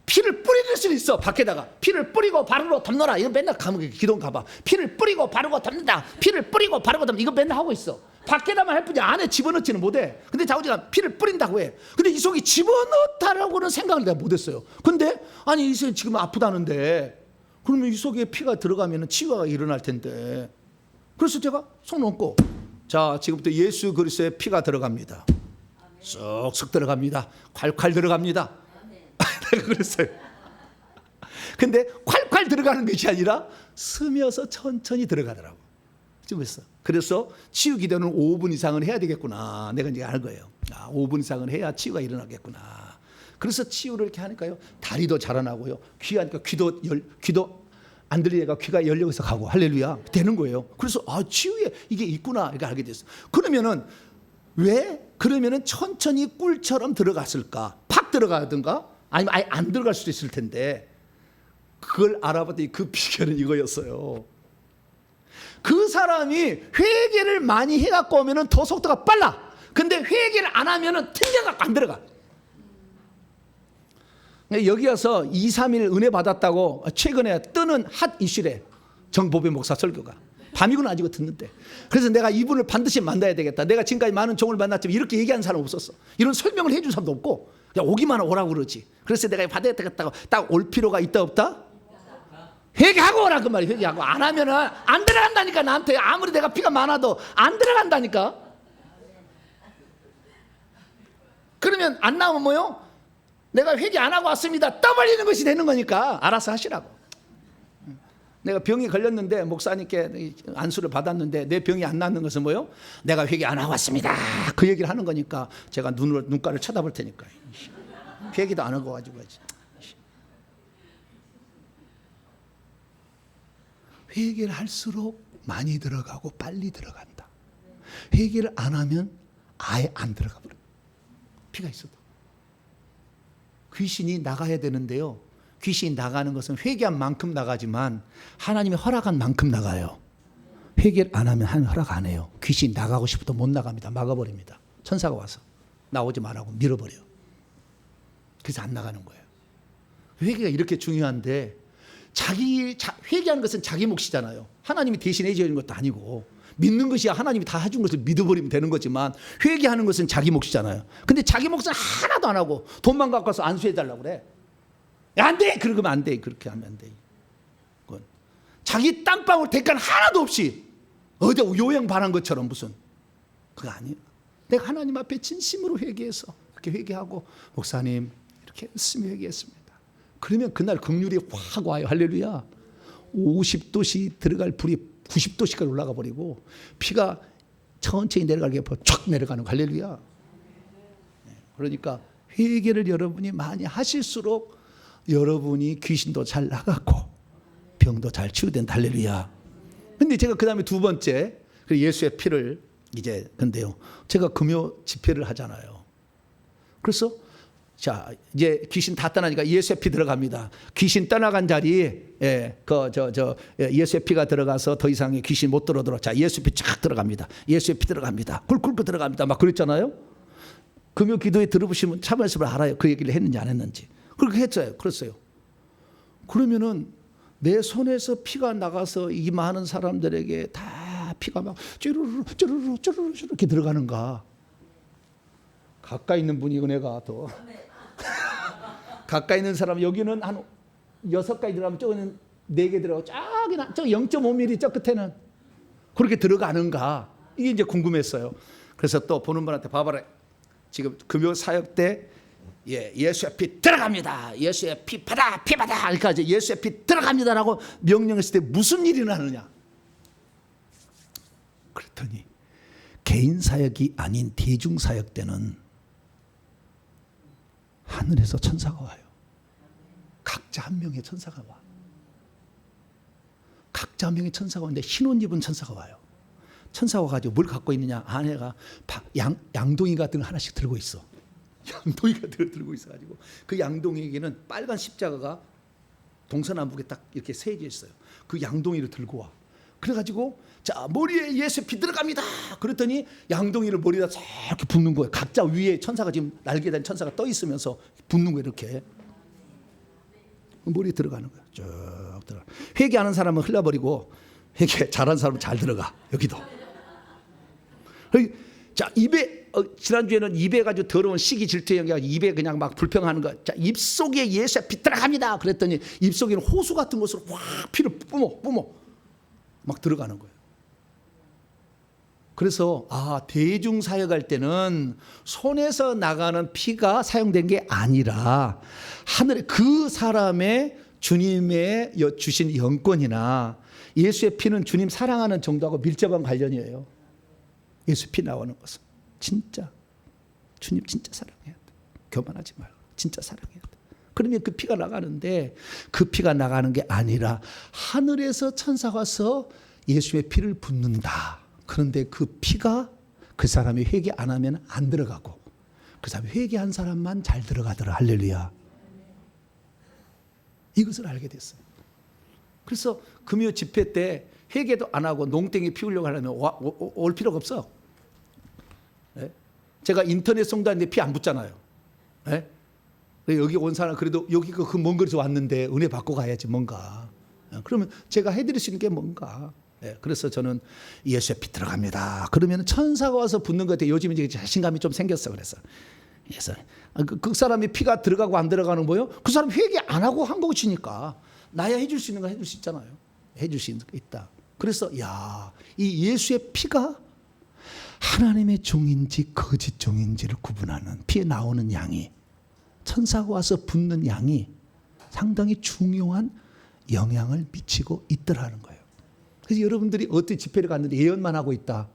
피를 뿌릴 수는 있어. 밖에다가 피를 뿌리고 바르고 덮노라. 이거 맨날 가면 기도 가봐. 피를 뿌리고 바르고 덮는다. 피를 뿌리고 바르고 덮는다. 이거 맨날 하고 있어. 밖에다만 할 뿐이 안에 집어넣지는 못해. 근데 자우지가 피를 뿌린다고 해. 근데 이 속에 집어넣다라고는 생각을 내가 못했어요. 근데 아니 이 속에 지금 아프다는데 그러면 이 속에 피가 들어가면 치유가 일어날 텐데. 그래서 제가 손 얹고 자 지금부터 예수 그리스도의 피가 들어갑니다. 쏙쏙 들어갑니다. 콸콸 들어갑니다. 내가 그랬어요. 근데 콸콸 들어가는 것이 아니라 스며서 천천히 들어가더라고. 그래서 치유 기도는 5분 이상은 해야 되겠구나. 내가 이제 알 거예요. 5분 이상은 해야 치유가 일어나겠구나. 그래서 치유를 이렇게 하니까요. 다리도 자라나고요. 귀하니까 귀도 안 들리니까 귀가 열려서 가고 할렐루야 되는 거예요. 그래서 치유에 이게 있구나 이렇게 알게 됐어요. 그러면은 그러면은 천천히 꿀처럼 들어갔을까? 팍 들어가든가 아니면 아예 안 들어갈 수도 있을 텐데 그걸 알아봤더니 그 비결은 이거였어요. 그 사람이 회개를 많이 해갖고 오면은 더 속도가 빨라. 근데 회개를 안 하면은 튕겨갖고 안 들어가. 여기 와서 2, 3일 은혜 받았다고 최근에 뜨는 핫 이슈래. 정보배 목사 설교가. 밤이고 낮이고 듣는데. 그래서 내가 이분을 반드시 만나야 되겠다. 내가 지금까지 많은 종을 만났지만 이렇게 얘기하는 사람 없었어. 이런 설명을 해준 사람도 없고 그냥 오기만 오라고 그러지. 그래서 내가 받아야 되겠다고 딱 올 필요가 있다 없다? 회개하고 오라 그 말이야. 회개하고 안 하면은 안 들어간다니까. 나한테 아무리 내가 피가 많아도 안 들어간다니까. 그러면 안 나오면 뭐요? 내가 회개 안 하고 왔습니다. 떠벌리는 것이 되는 거니까 알아서 하시라고. 내가 병이 걸렸는데 목사님께 안수를 받았는데 내 병이 안 낫는 것은 뭐요? 내가 회개 안 하고 왔습니다. 그 얘기를 하는 거니까 제가 눈가를 쳐다볼 테니까. 회개도 안 하고 가지고 가지. 회개를 할수록 많이 들어가고 빨리 들어간다. 회개를 안 하면 아예 안 들어가 버려. 피가 있어도. 귀신이 나가야 되는데요. 귀신이 나가는 것은 회개한 만큼 나가지만 하나님이 허락한 만큼 나가요. 회개를 안 하면 하나님 허락 안 해요. 귀신이 나가고 싶어도 못 나갑니다. 막아버립니다. 천사가 와서 나오지 말라고 밀어버려요. 그래서 안 나가는 거예요. 회개가 이렇게 중요한데 회개하는 것은 자기 몫이잖아요. 하나님이 대신 해주는 것도 아니고 믿는 것이 하나님이 다 해준 것을 믿어버리면 되는 거지만 회개하는 것은 자기 몫이잖아요. 근데 자기 몫은 하나도 안 하고 돈만 갖고 와서 안수해달라고 그래. 안 돼! 그러면 안 돼. 그렇게 하면 안 돼. 그건 자기 땀방울 대가는 하나도 없이 어디 요양 반한 것처럼 무슨 그거 아니에요. 내가 하나님 앞에 진심으로 회개해서 그렇게 회개하고 목사님 이렇게 열심히 회개했습니다. 그러면 그날 긍휼이 확 와요. 할렐루야. 50도씩 들어갈 불이 90도씩까지 올라가 버리고 피가 천천히 내려가게 촥 내려가는 거. 할렐루야. 그러니까 회개를 여러분이 많이 하실수록 여러분이 귀신도 잘 나가고 병도 잘 치유된다. 할렐루야. 근데 제가 그 다음에 두 번째 예수의 피를 이제 근데요. 제가 금요 집회를 하잖아요. 그래서 자 이제 귀신 다 떠나니까 예수의 피 들어갑니다. 귀신 떠나간 자리에 예수의 피가 들어가서 더 이상 귀신 못 들어들어. 자 예수의 피 쫙 들어갑니다. 예수의 피 들어갑니다. 굴굴 들어갑니다. 막 그랬잖아요. 금요 기도에 들어보시면 참말씀을 알아요. 그 얘기를 했는지 안 했는지. 그렇게 했어요. 그랬어요. 그러면은 내 손에서 피가 나가서 이 많은 사람들에게 다 피가 막 쭈루루 쭈루루 쭈루루 이렇게 들어가는가. 가까이 있는 분이 은혜가 더 가까이 있는 사람 여기는 한 6가지 들어가면 저기는 4개 들어가고 저기는 저 0.5mm 저 끝에는 그렇게 들어가는가. 이게 이제 궁금했어요. 그래서 또 보는 분한테 봐봐라. 지금 금요 사역 때 예수의 피 들어갑니다. 예수의 피 받아. 그러니까 이제 예수의 피 들어갑니다라고 명령했을 때 무슨 일이 나느냐. 그랬더니 개인 사역이 아닌 대중 사역 때는 하늘에서 천사가 와요. 각자 한 명의 천사가 와. 각자 한 명의 천사가 오는데 흰 옷 입은 천사가 와요. 천사가 와가지고 뭘 갖고 있느냐. 아내가 양동이 같은 걸 하나씩 들고 있어. 양동이가 들고 있어가지고 그 양동이에게는 빨간 십자가가 동서남북에 딱 이렇게 세져 있어요. 그 양동이를 들고 와. 그래가지고 자 머리에 예수의 피 들어갑니다. 그랬더니 양동이를 머리에다 이렇게 붓는 거예요. 각자 위에 천사가 지금 날개 단 천사가 떠 있으면서 붓는 거예요. 이렇게 머리에 들어가는 거예요. 쭉 들어가. 회개하는 사람은 흘려버리고 회개 잘하는 사람은 잘 들어가. 여기도. 자 입에 지난주에는 입에 가지고 더러운 시기 질투의 영이가 입에 그냥 막 불평하는 거. 자 입속에 예수의 피 들어갑니다. 그랬더니 입속에는 호수 같은 것으로 확 피를 뿜어 막 들어가는 거예요. 그래서 대중 사역할 때는 손에서 나가는 피가 사용된 게 아니라 하늘에 그 사람의 주님의 주신 영권이나 예수의 피는 주님 사랑하는 정도하고 밀접한 관련이에요. 예수 피 나오는 것은 진짜 주님 진짜 사랑해야 돼. 교만하지 말고 진짜 사랑해야 돼. 그러면 그 피가 나가는데 그 피가 나가는 게 아니라 하늘에서 천사가 와서 예수의 피를 붓는다. 그런데 그 피가 그 사람이 회개 안 하면 안 들어가고 그 사람이 회개한 사람만 잘 들어가더라. 할렐루야. 이것을 알게 됐어요. 그래서 금요 집회 때 회개도 안 하고 농땡이 피우려고 하려면 올 필요가 없어. 네? 제가 인터넷 송도하는데 피 안 붙잖아요. 네? 여기 온 사람 그래도 여기 그 먼 거리에서 왔는데 은혜 받고 가야지 뭔가. 그러면 제가 해드릴 수 있는 게 뭔가. 그래서 저는 예수의 피 들어갑니다. 그러면 천사가 와서 붙는 것 같아요. 요즘 이제 자신감이 좀 생겼어. 그래서 그 사람이 피가 들어가고 안 들어가는 거요? 그 사람 회개 안 하고 한 것이니까 나야 해줄 수 있는 거 해줄 수 있잖아요. 해줄 수 있는 거 있다. 그래서 이 예수의 피가 하나님의 종인지 거짓 종인지를 구분하는 피에 나오는 양이 천사가 와서 붙는 양이 상당히 중요한 영향을 미치고 있더라는 거예요. 그래서 여러분들이 어떤 집회를 갔는데 예언만 하고 있다.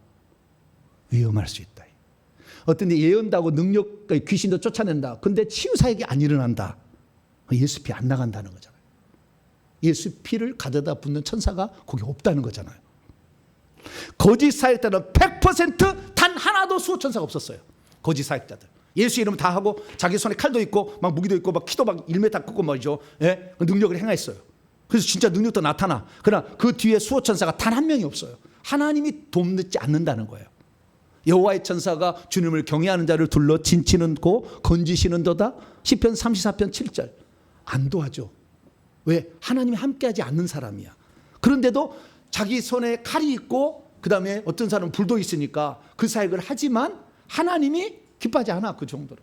위험할 수 있다. 어떤 데 예언다고 능력, 귀신도 쫓아낸다. 근데 치유사역이 안 일어난다. 예수 피 안 나간다는 거잖아요. 예수 피를 가져다 붓는 천사가 거기 없다는 거잖아요. 거짓 사역자는 100% 단 하나도 수호천사가 없었어요. 거짓 사역자들. 예수 이름 다 하고 자기 손에 칼도 있고 막 무기도 있고 막 키도 막 1m 끄고 말이죠. 능력을 행했어요. 그래서 진짜 능력도 나타나. 그러나 그 뒤에 수호천사가 단 한 명이 없어요. 하나님이 돕지 않는다는 거예요. 여호와의 천사가 주님을 경외하는 자를 둘러 진치는고 건지시는도다. 시편 34편 7절. 안 도와줘. 왜? 하나님이 함께하지 않는 사람이야. 그런데도 자기 손에 칼이 있고 그다음에 어떤 사람은 불도 있으니까 그 사역을 하지만 하나님이 기뻐하지 않아. 그 정도로.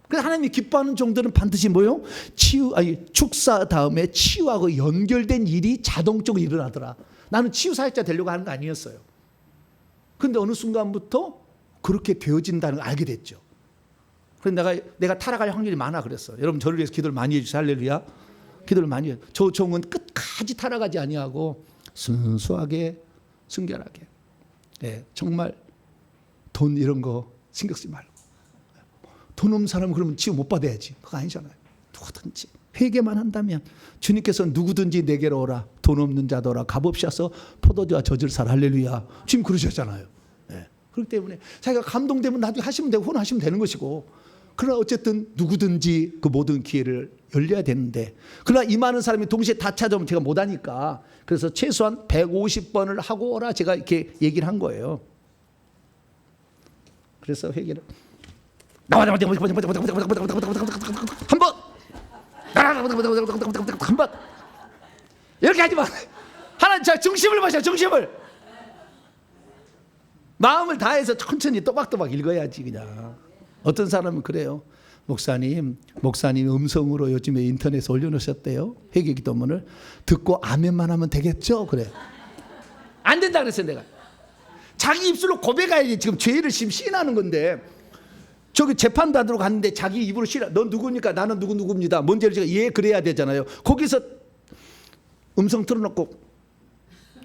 그래서 하나님이 기뻐하는 정도는 반드시 뭐요? 축사 다음에 치유하고 연결된 일이 자동적으로 일어나더라. 나는 치유 사역자 되려고 하는 거 아니었어요. 근데 어느 순간부터 그렇게 되어진다는 걸 알게 됐죠. 그래서 내가 타락할 확률이 많아 그랬어. 여러분 저를 위해서 기도를 많이 해주세요. 할렐루야. 기도를 많이 해요. 저 종은 끝까지 타락하지 아니하고 순수하게 순결하게. 정말 돈 이런 거 신경 쓰지 말고. 돈 없는 사람은 그러면 치유 못 받아야지. 그거 아니잖아요. 누구든지 회개만 한다면 주님께서 누구든지 내게로 오라. 돈 없는 자도라. 값없이 와서 포도주와 젖을 사라. 할렐루야. 지금 그러셨잖아요. 그렇기 때문에 자기가 감동되면 나중에 하시면 되고 혼하시면 되는 것이고, 그러나 어쨌든 누구든지 그 모든 기회를 열려야 되는데, 그러나 이 많은 사람이 동시에 다 찾아오면 제가 못하니까 그래서 최소한 150번을 하고 오라 제가 이렇게 얘기를 한 거예요. 그래서 회개를 한 번 이렇게 하지 마. 하나님 자 중심을 보셔. 중심을 마음을 다해서 천천히 또박또박 읽어야지. 그냥 어떤 사람은 그래요. 목사님 음성으로 요즘에 인터넷에 올려놓으셨대요. 회개기도문을 듣고 아멘만 하면 되겠죠? 그래. 안 된다 그랬어요. 내가 자기 입술로 고백해야지. 지금 죄를 시인하는 건데, 저기 재판 받으러 갔는데 자기 입으로 시인. 넌 누구니까 나는 누구입니다. 뭔 죄를 제가 그래야 되잖아요. 거기서 음성 틀어놓고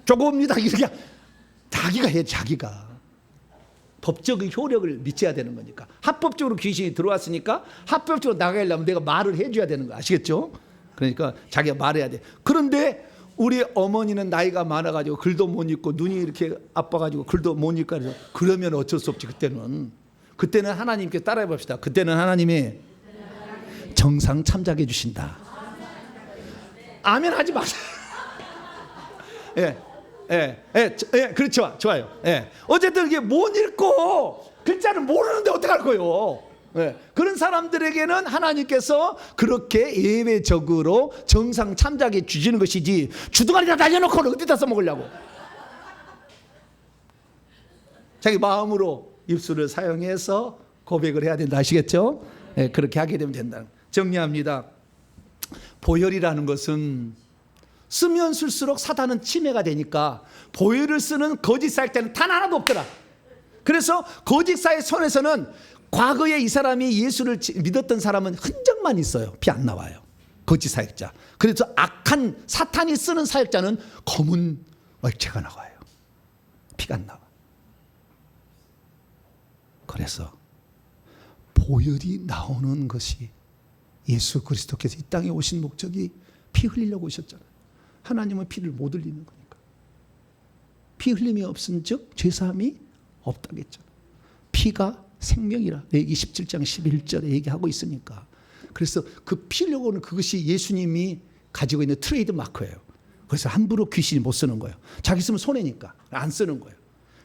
조금입니다. 이렇게 자기가 해. 자기가 법적인 효력을 미쳐야 되는 거니까. 합법적으로 귀신이 들어왔으니까 합법적으로 나가려면 내가 말을 해줘야 되는 거 아시겠죠? 그러니까 자기가 말해야 돼. 그런데 우리 어머니는 나이가 많아가지고 글도 못 읽고 눈이 이렇게 아파가지고 글도 못 읽고 그래서 그러면 어쩔 수 없지. 그때는 하나님께 따라해 봅시다. 그때는 하나님이 정상 참작해 주신다. 아멘 하지 마세요. 그렇죠. 좋아요. 어쨌든 이게 못 읽고 글자를 모르는데 어떡할 거예요. 그런 사람들에게는 하나님께서 그렇게 예외적으로 정상 참작해 주시는 것이지, 주둥아리다 날려놓고 어디다 써먹으려고. 자기 마음으로 입술을 사용해서 고백을 해야 된다. 아시겠죠? 그렇게 하게 되면 된다. 정리합니다. 보혈이라는 것은 쓰면 쓸수록 사단은 침해가 되니까 보혈을 쓰는 거짓 사역자는 단 하나도 없더라. 그래서 거짓 사역 손에서는 과거에 이 사람이 예수를 믿었던 사람은 흔적만 있어요. 피 안 나와요. 거짓 사역자. 그래서 악한 사탄이 쓰는 사역자는 검은 얼체가 나와요. 피가 안 나와. 그래서 보혈이 나오는 것이, 예수 그리스도께서 이 땅에 오신 목적이 피 흘리려고 오셨잖아요. 하나님은 피를 못 흘리는 거니까. 피 흘림이 없은 즉 죄사함이 없다겠죠. 피가 생명이라 레위기 17장 11절에 얘기하고 있으니까. 그래서 그 피 흘려고 하는 그것이 예수님이 가지고 있는 트레이드 마크예요. 그래서 함부로 귀신이 못 쓰는 거예요. 자기 쓰면 손해니까 안 쓰는 거예요.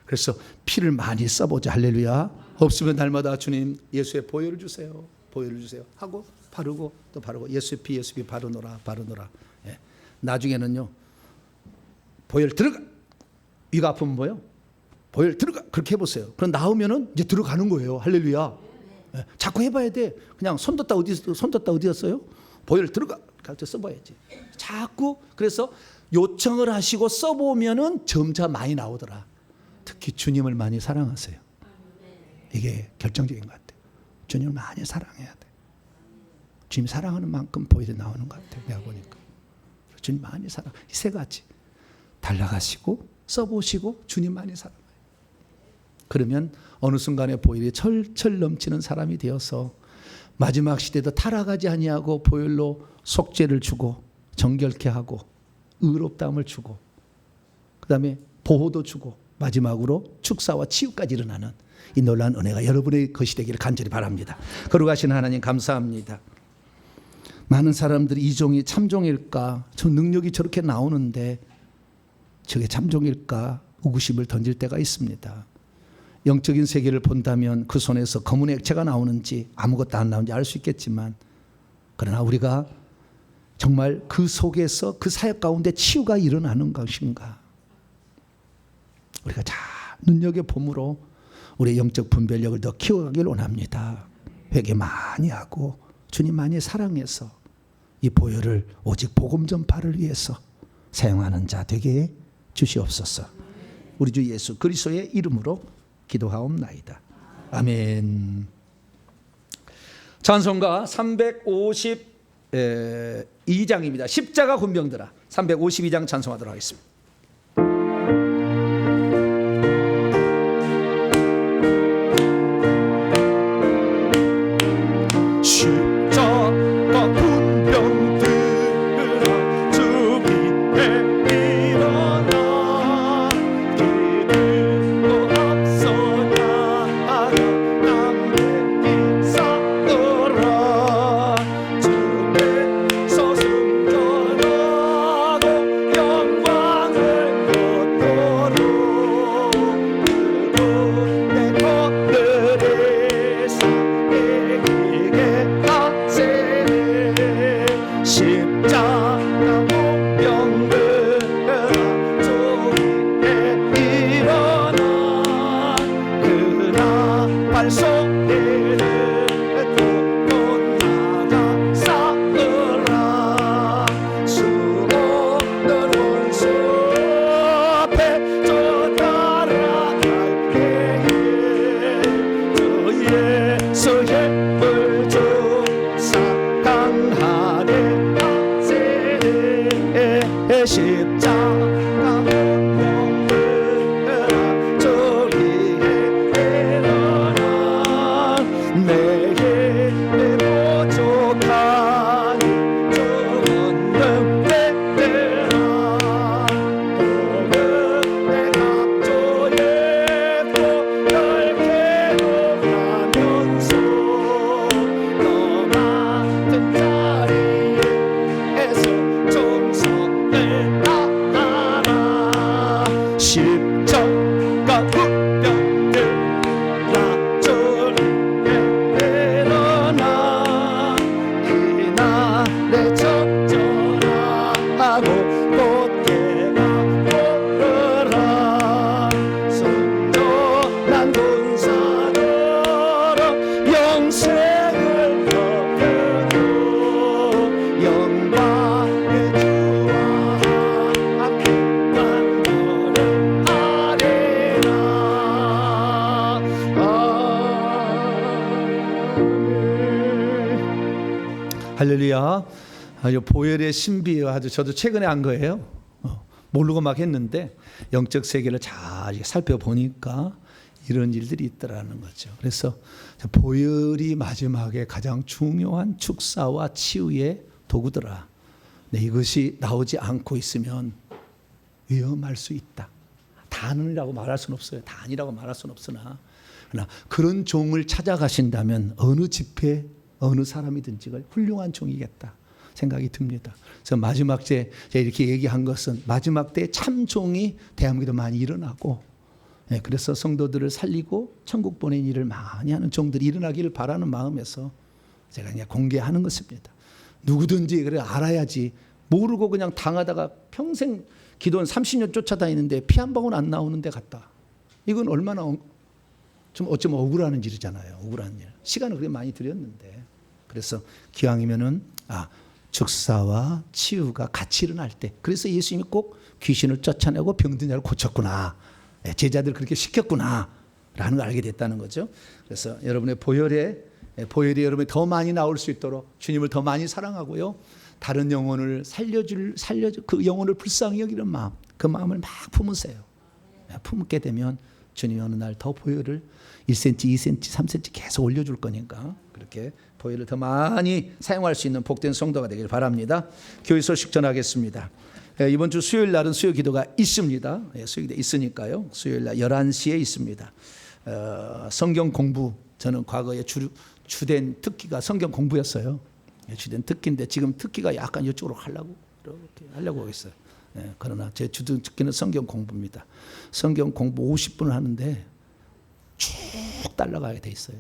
그래서 피를 많이 써보자. 할렐루야. 없으면 날마다 주님 예수의 보혈을 주세요. 보혈을 주세요 하고 바르고 또 바르고 예수의 피 바르노라. 예. 나중에는요 보혈 들어가, 위가 아프면 뭐요? 보혈 들어가, 그렇게 해보세요. 그럼 나오면은 이제 들어가는 거예요. 할렐루야. 예. 자꾸 해봐야 돼. 그냥 손 뒀다 어디였어요? 보혈 들어가, 그렇게 써봐야지. 자꾸. 그래서 요청을 하시고 써보면은 점차 많이 나오더라. 특히 주님을 많이 사랑하세요. 이게 결정적인 것 같아요. 주님을 많이 사랑해야 돼. 주님 사랑하는 만큼 보혈이 나오는 것 같아요. 내가 보니까 주님 많이 사랑. 이 세 가지 달라가시고 써보시고 주님 많이 사랑해요. 그러면 어느 순간에 보혈이 철철 넘치는 사람이 되어서 마지막 시대도 타락하지 아니하고 보혈로 속죄를 주고 정결케 하고 의롭다함을 주고 그다음에 보호도 주고 마지막으로 축사와 치유까지 일어나는 이 놀라운 은혜가 여러분의 것이 되기를 간절히 바랍니다. 거룩하신 하나님 감사합니다. 많은 사람들이 이 종이 참종일까, 저 능력이 저렇게 나오는데 저게 참종일까 의구심을 던질 때가 있습니다. 영적인 세계를 본다면 그 손에서 검은 액체가 나오는지 아무것도 안 나오는지 알 수 있겠지만, 그러나 우리가 정말 그 속에서 그 사역 가운데 치유가 일어나는 것인가, 우리가 잘 눈여겨봄으로 우리의 영적 분별력을 더 키워가길 원합니다. 회개 많이 하고 주님 많이 사랑해서 이 보혈을 오직 복음 전파를 위해서 사용하는 자 되게 주시옵소서. 우리 주 예수 그리스도의 이름으로 기도하옵나이다. 아멘. 찬송가 352장입니다. 십자가 군병들아. 352장 찬송하도록 하겠습니다. 십자가 군병들아 주 위에 일어나 기들고 앞서 나아가 담대히 싸우라. 주께서 승천하고 영광을 얻도록 그곳에 것들이 싸매기게 하시네. 십자가 복병들아 주 위에 일어나 그나 발 속에는 또 나가 싸우라. 수없는 원수 앞에 저 따라갈 때에 주 예수의 불주사 강하게 하시네. 십자가 복병들아 주 위에 일어나 내 힘이 부족하니 주 얻는 때들아 또는 내 각조에 또 넓게 놓으면서 너 맡은 자리에서 종성을 다하라. 십자가 군병들아 주 위에 일어나 이날에 적절하고 곧게가 오르라. 순전한 군사들아 영생을 얻으며 영광의 주와 함께 만나는 아리라. 아멘. 할렐루야. 아주 보혈의 신비, 아주 저도 최근에 한 거예요. 모르고 막 했는데 영적 세계를 잘 살펴보니까 이런 일들이 있더라는 거죠. 그래서 보혈이 마지막에 가장 중요한 축사와 치유의 도구더라. 네, 이것이 나오지 않고 있으면 위험할 수 있다. 다는이라고 말할 수는 없어요. 다 아니라고 말할 수는 없으나, 그러나 그런 종을 찾아가신다면 어느 집회, 어느 사람이든지 훌륭한 종이겠다 생각이 듭니다. 그래서 마지막 때 제가 이렇게 얘기한 것은 마지막 때 참종이 대한민국에도 많이 일어나고, 그래서 성도들을 살리고 천국 보낸 일을 많이 하는 종들이 일어나기를 바라는 마음에서 제가 그냥 공개하는 것입니다. 누구든지 그래 알아야지. 모르고 그냥 당하다가 평생 기도원 30년 쫓아다니는데 피 한 방울 안 나오는 데 갔다. 이건 얼마나 좀 어쩌면 억울한 일이잖아요. 억울한 일. 시간을 그렇게 많이 들였는데. 그래서 기왕이면은 즉사와 치유가 같이 일어날 때. 그래서 예수님이 꼭 귀신을 쫓아내고 병든 자를 고쳤구나. 제자들 그렇게 시켰구나. 라는 걸 알게 됐다는 거죠. 그래서 여러분의 보혈이 여러분이 더 많이 나올 수 있도록 주님을 더 많이 사랑하고요. 다른 영혼을 살려줄 그 영혼을 불쌍히 여기는 마음, 그 마음을 막 품으세요. 품게 되면 주님이 어느 날 더 보혈을 1cm, 2cm, 3cm 계속 올려줄 거니까 그렇게 보혈을 더 많이 사용할 수 있는 복된 성도가 되길 바랍니다. 교회 소식 전하겠습니다. 이번 주 수요일 날은 수요 기도가 있습니다. 수요 기도 있으니까요. 수요일 날 11시에 있습니다. 성경 공부, 저는 과거에 주된 특기가 성경 공부였어요. 주된 특기인데 지금 특기가 약간 이쪽으로 하려고 하고 있어요. 그러나 제 주된 특기는 성경 공부입니다. 성경 공부 50분을 하는데 쭉 따라가게 돼 있어요.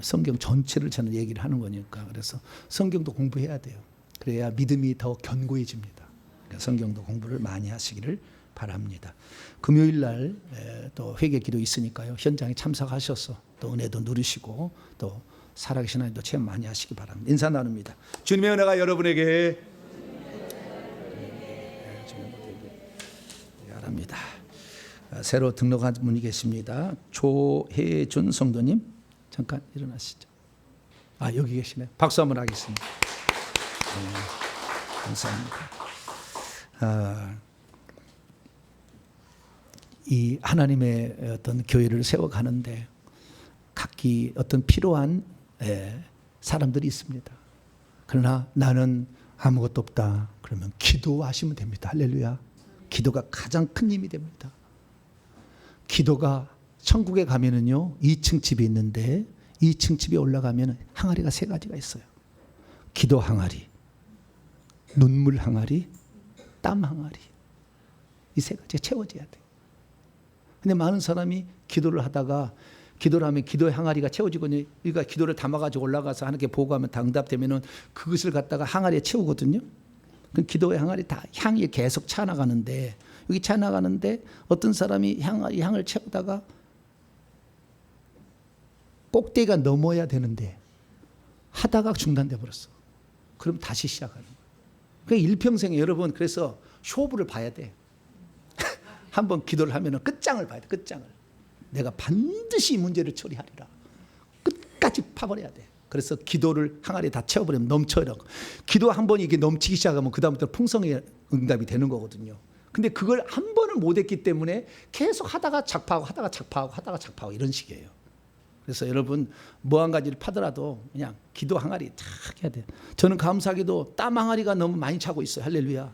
성경 전체를 저는 얘기를 하는 거니까. 그래서 성경도 공부해야 돼요. 그래야 믿음이 더 견고해집니다. 그러니까 성경도 공부를 많이 하시기를 바랍니다. 금요일 날 또 회개 기도 있으니까요. 현장에 참석하셔서 또 은혜도 누리시고 또 살아계신 하나님도 체험 많이 하시기 바랍니다. 인사 나눕니다. 주님의 은혜가 여러분에게 바랍니다. 새로 등록한 분이 계십니다. 조혜준 성도님 잠깐 일어나시죠. 여기 계시네요. 박수 한번 하겠습니다. 감사합니다. 이 하나님의 어떤 교회를 세워가는데 각기 어떤 필요한 사람들이 있습니다. 그러나 나는 아무것도 없다. 그러면 기도하시면 됩니다. 할렐루야. 기도가 가장 큰 힘이 됩니다. 기도가 천국에 가면은요 2층 집이 있는데 2층 집에 올라가면 항아리가 3가지가 있어요. 기도 항아리, 눈물 항아리, 땀 항아리. 이 3가지가 채워져야 돼요. 근데 많은 사람이 기도를 하다가 기도를 하면 기도의 항아리가 채워지거든요. 그러니까 기도를 담아가지고 올라가서 하나님께 보고하면 다 응답되면은 그것을 갖다가 항아리에 채우거든요. 그 기도의 항아리 다 향이 계속 차나가는데 여기 차나가는데 어떤 사람이 향을 채우다가 꼭대기가 넘어야 되는데 하다가 중단돼 버렸어. 그럼 다시 시작하는 거예요. 그러니까 일평생에 여러분 그래서 쇼부를 봐야 돼. 한번 기도를 하면은 끝장을 봐야 돼. 끝장을. 내가 반드시 이 문제를 처리하리라. 끝까지 파버려야 돼. 그래서 기도를 항아리에 다 채워버리면 넘쳐요. 기도 한 번이 이게 넘치기 시작하면 그 다음부터 풍성의 응답이 되는 거거든요. 근데 그걸 한 번을 못했기 때문에 계속 하다가 작파하고 이런 식이에요. 그래서 여러분 뭐 한 가지를 파더라도 그냥 기도 항아리 탁 해야 돼요. 저는 감사하게도 땀 항아리가 너무 많이 차고 있어요. 할렐루야.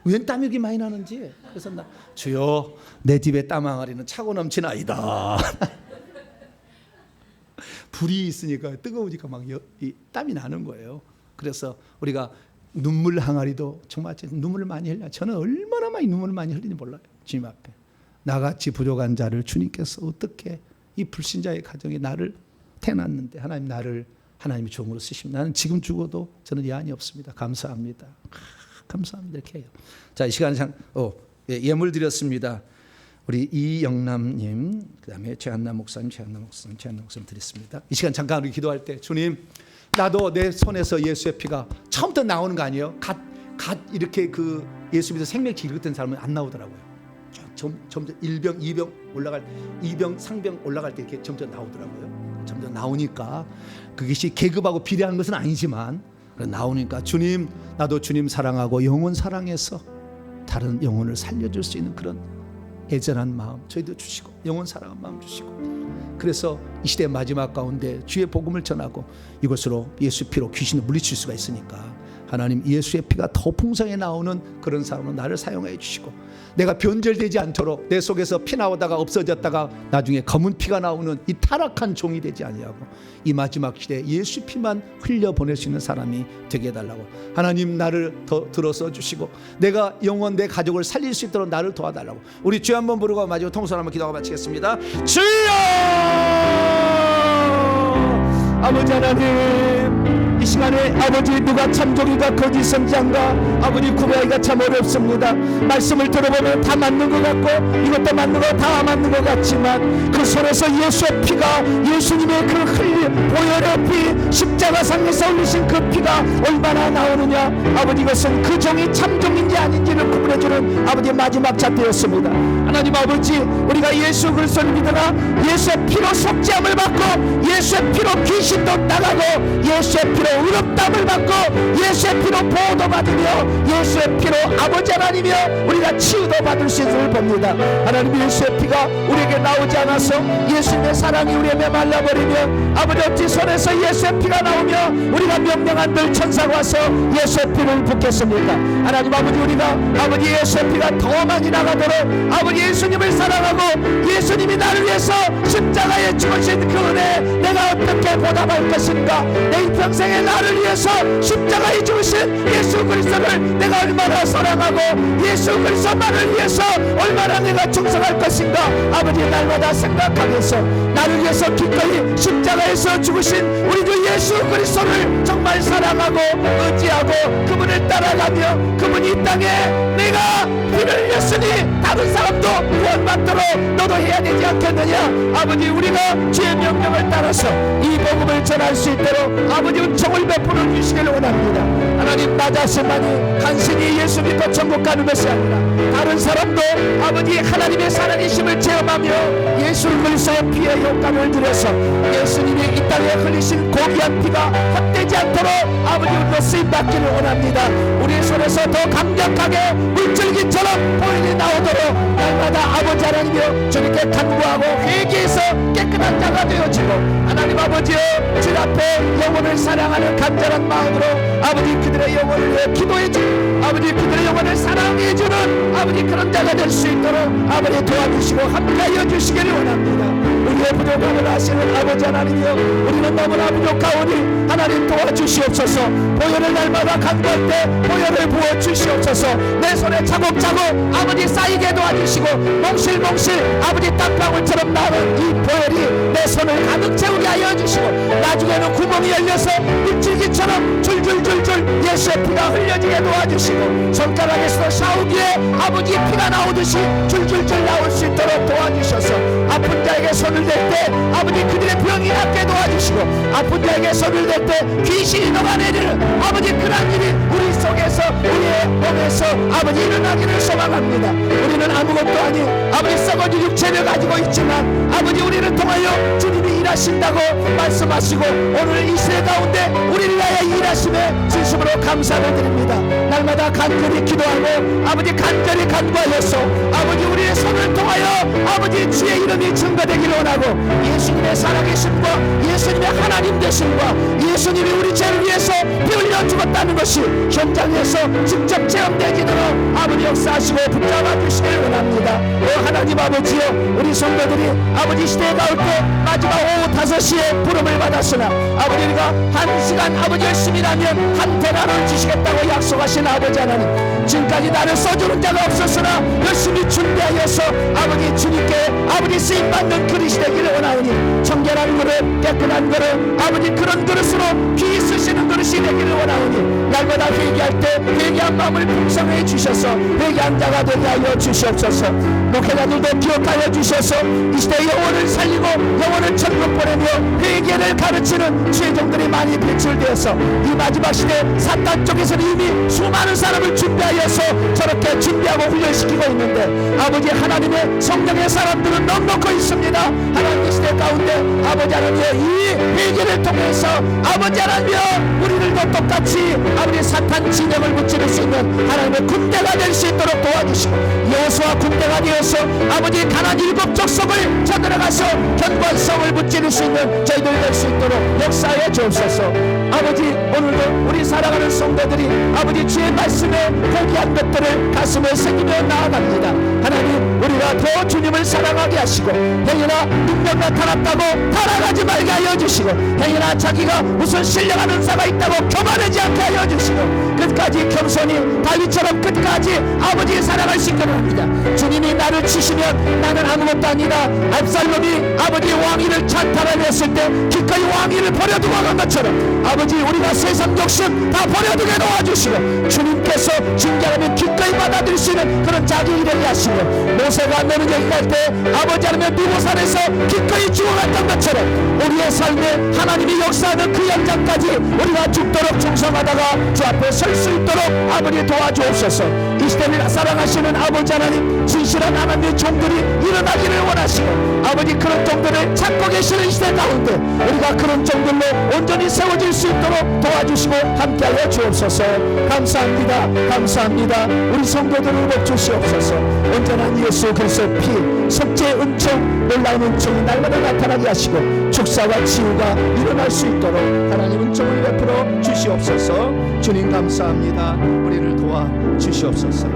웬 땀이 이렇게 많이 나는지. 그래서 주여 내 집에 땀 항아리는 차고 넘치나이다. 불이 있으니까 뜨거우니까 막 땀이 나는 거예요. 그래서 우리가 눈물 항아리도 정말 눈물을 많이 흘려. 저는 얼마나 많이 눈물을 많이 흘리는지 몰라요. 주님 앞에. 나같이 부족한 자를 주님께서 어떻게 이 불신자의 가정에 나를 태어났는데 하나님 나를 하나님의 종으로 쓰십니다. 나는 지금 죽어도 저는 예한이 없습니다. 감사합니다. 감사합니다. 이렇게 해요. 자, 이 시간에 예물 드렸습니다. 우리 이영남님, 그다음에 최한나 목사님 드렸습니다. 이 시간 잠깐 우리 기도할 때 주님, 나도 내 손에서 예수의 피가 처음부터 나오는 거 아니에요? 갓 이렇게 그 예수 믿어 생명치 일었던 사람은 안 나오더라고요. 점점 1병, 2병 올라갈 2병, 상병 올라갈 때 이렇게 점점 나오더라고요. 점점 나오니까 그것이 계급하고 비례하는 것은 아니지만 나오니까 주님, 나도 주님 사랑하고 영혼 사랑해서 다른 영혼을 살려줄 수 있는 그런 애절한 마음 저희도 주시고 영혼 사랑한 마음 주시고 그래서 이 시대 마지막 가운데 주의 복음을 전하고 이것으로 예수 피로 귀신을 물리칠 수가 있으니까 하나님 예수의 피가 더 풍성히 나오는 그런 사람으로 나를 사용해 주시고 내가 변절되지 않도록 내 속에서 피 나오다가 없어졌다가 나중에 검은 피가 나오는 이 타락한 종이 되지 아니하고 이 마지막 시대에 예수 피만 흘려보낼 수 있는 사람이 되게 해달라고 하나님 나를 더 들어서 주시고 내가 영원 내 가족을 살릴 수 있도록 나를 도와달라고 우리 주여 한번 부르고 마지막 통솔 한번 기도하고 마치겠습니다. 주여 아버지 하나님 시간에 아버지 누가 참종이가 거짓 선지자인가 아버지 구별하기가 참 어렵습니다. 말씀을 들어보면 다 맞는 것 같고 이것도 맞는 거 다 맞는 것 같지만 그 손에서 예수의 피가 예수님의 그 흘린 보혈의 피 십자가상에서 흘리신 그 피가 얼마나 나오느냐 아버지 이것은 그 종이 참종인지 아닌지를 구분해주는 아버지 마지막 잣대였습니다. 하나님 아버지 우리가 예수 그리스도를 믿으나 예수의 피로 속죄함을 받고 예수의 피로 귀신도 나가고 예수의 피로 의롭다함을 받고 예수의 피로 보호도 받으며 예수의 피로 아버지 하나님이여 우리가 치유도 받을 수 있음을 봅니다. 하나님 예수의 피가 우리에게 나오지 않아서 예수님의 사랑이 우리에게 말라버리면 아버지 어찌 손에서 예수의 피가 나오며 우리가 명령한 들 천사가 와서 예수의 피를 붓겠습니까? 하나님 아버지 우리가 아버지 예수의 피가 더 많이 나가도록 아버지 예수님을 사랑하고 예수님이 나를 위해서 십자가에 죽으신 그 은혜 내가 어떻게 보답할 것인가 내 일평생에 나를 위해서 십자가에 죽으신 예수 그리스도를 내가 얼마나 사랑하고 예수 그리스도만을 위해서 얼마나 내가 충성할 것인가 아버지 날마다 생각하면서 나를 위해서 기꺼이 십자가에서 죽으신 우리 주 예수 그리스도를 정말 사랑하고 의지하고 그분을 따라가며 그분이 이 땅에 내가 피를 흘렸으니 다른 사람도 구원받도록 너도 해야 되지 않겠느냐. 아버지 우리가 주의 명령을 따라서 이 복음을 전할 수 있도록 아버지 은총을 베풀어 주시기를 원합니다. 하나님 나 자신만이 간신히 예수 믿고 천국 가는 것이 아니라 다른 사람도 아버지 하나님의 살아계심을 체험하며 예수 그리스도의 피의 효과를 들여서 예수님이 이 땅에 흘리신 고귀한 피가 헛되지 않도록 아버지 우리로 쓰임받기를 원합니다. 우리의 손에서 더 강력하게 물줄기처럼 보혈이 나오도록 날마다 아버지 하나님이여 주님께 간구하고 회개해서 깨끗한 자가 되어지고 하나님 아버지여 주 앞에 영혼을 사랑하는 간절한 마음으로 아버지 그들의 영혼을 위해 기도해주고 아버지 그들의 영혼을 사랑해주는 아버지 그런 자가 될 수 있도록 아버지 도와주시고 함께하여 주시기를 원합니다. 우리의 부족함을 아시는 아버지 하나님이여 우리는 너무나 부족하오니 하나님 도와주시옵소서. 보혈을 날마다 간구할 때 보혈을 부어주시옵소서. 내 손에 차곡차곡 아버지 쌓이게 도와주시고 몽실몽실 아버지 땅방울처럼 나는 이 보혈이 내 손을 가득 채우게 하여 주시고 나중에는 구멍이 열려서 물줄기처럼 줄줄줄줄 예수의 피가 흘려지게 도와주시고 손가락에서 샤우기에 아버지 피가 나오듯이 줄줄줄 나올 수 있도록 도와주셔서 아픈 자에게 손을 댈 때 아버지 그들의 병이 낫게 도와주시고 아픈 자에게 손을 댈 때 귀신이 녹아내리는 아버지 그런 일이 우리 속에서 우리의 몸에서 아버지 일어나기를 소망합니다. 우리는 아무것도 아닌 아버지 썩어진 육체를 가지고 있지만 아버지 우리를 통하여 주님이 일하신다고 말씀하시고 오늘 이 시대 가운데 우리를 위하여 일하심에 진심으로 감사를 드립니다. 날마다 간절히 기도하고 아버지 간절히 간구하여서 아버지 우리의 손을 통하여 아버지 주의 이름이 증거되기를 원하고 예수님의 살아계심과 예수님의 하나님 되심과 예수님이 우리 죄를 위해서 피 흘려 죽었다는 것이 현장에서 직접 체험되기도록 아버지 역사하시고 붙잡아 주시길 원합니다. 하나님 아버지여 우리 성도들이 아버지 시대에 나올 때 마지막 오후 5시에 부름을 받았으나 아버지 우리가 1시간 아버지 열심히 하면 한 대나를 주시겠다고 약속하신 아버지 하나님 지금까지 나를 써주는 자가 없었으나 열심히 준비하여서 아버지 주님께 아버지 쓰임받는 그릇이 되기를 원하오니 청결한 그릇 깨끗한 그릇 아버지 그런 그릇으로 귀 쓰시는 그릇이 되기를 원하오니 날마다 회개할 때 회개한 마음을 풍성해 주셔서 회개한 자가 되게 하여 주시옵소서. 목회자들도 기억하여 주셔서 이 시대 영혼을 살리고 영혼을 천국 보내며 회개를 가르치는 죄종들이 많이 배출되어서 이 마지막 시대 사탄 쪽에서는 이미 수많은 사람을 준비하여서 저렇게 준비하고 훈련시키고 있는데 아버지 하나님의 성령의 사람들은 넉넉히 있습니다. 하나님 시대 가운데 아버지 하나님의 이 회개를 통해서 아버지 하나님이여 우리들도 똑같이 아버지 사탄 진영을 무찌를 수 있는 하나님의 군대가 될 수 있도록 도와주시고 여호수아 군대가 되어서 아버지 가나안 7 족속을 쳐들어가서 견고성을 무찌를 수 있는 저희들 될 수 있도록 역사해 주옵소서. 아버지 오늘도 우리 사랑하는 성도들이 아버지 주의 말씀에 포기한 것들을 가슴에 새기며 나아갑니다. 하나님 우리가 더 주님을 사랑하게 하시고, 행여나 능력 나타났다고 타락하지 말게 하여 주시고, 행여나 자기가 무슨 신령한 은사가 있다고 교만하지 않게 하여 주시고, 끝까지 겸손히 다윗처럼 끝까지 아버지의 사랑을 시켜야 합니다. 주님이 나를 치시면 나는 아무것도 아니다. 압살롬이 아버지의 왕위를 찬탈하였을 때 기꺼이 왕위를 버려두고 간 것처럼 아버지 우리가 세상 욕심 다 버려두게 도와주시고, 주님께서 징계하면 기꺼이 받아들일 수 있는 그런 자격이 되게 하시고, 모세가 너는 여기 갈 때 아버지 하나님 미보산에서 기꺼이 죽어갔던 것처럼 우리의 삶에 하나님이 역사하는 그 현장까지 우리가 죽도록 충성하다가 주 앞에 설 수 있도록 아버지 도와주옵소서. 이 시대를 사랑하시는 아버지 하나님, 진실한 하나님의 종들이 일어나기를 원하시고, 아버지 그런 종들을 찾고 계시는 시대 가운데 우리가 그런 종들로 온전히 세워질 수 있도록 도와주시고 함께하여 주옵소서. 감사합니다. 감사합니다. 우리 성도들을 복 주시옵소서. 온전한 예수 그리스도의 피, 속죄의 은총, 놀라운 은총이 날마다 나타나게 하시고 축사와 치유가 일어날 수 있도록 하나님 은총을 베풀어 주시옵소서. 주님 감사합니다. 우리를 도와 주시옵소서.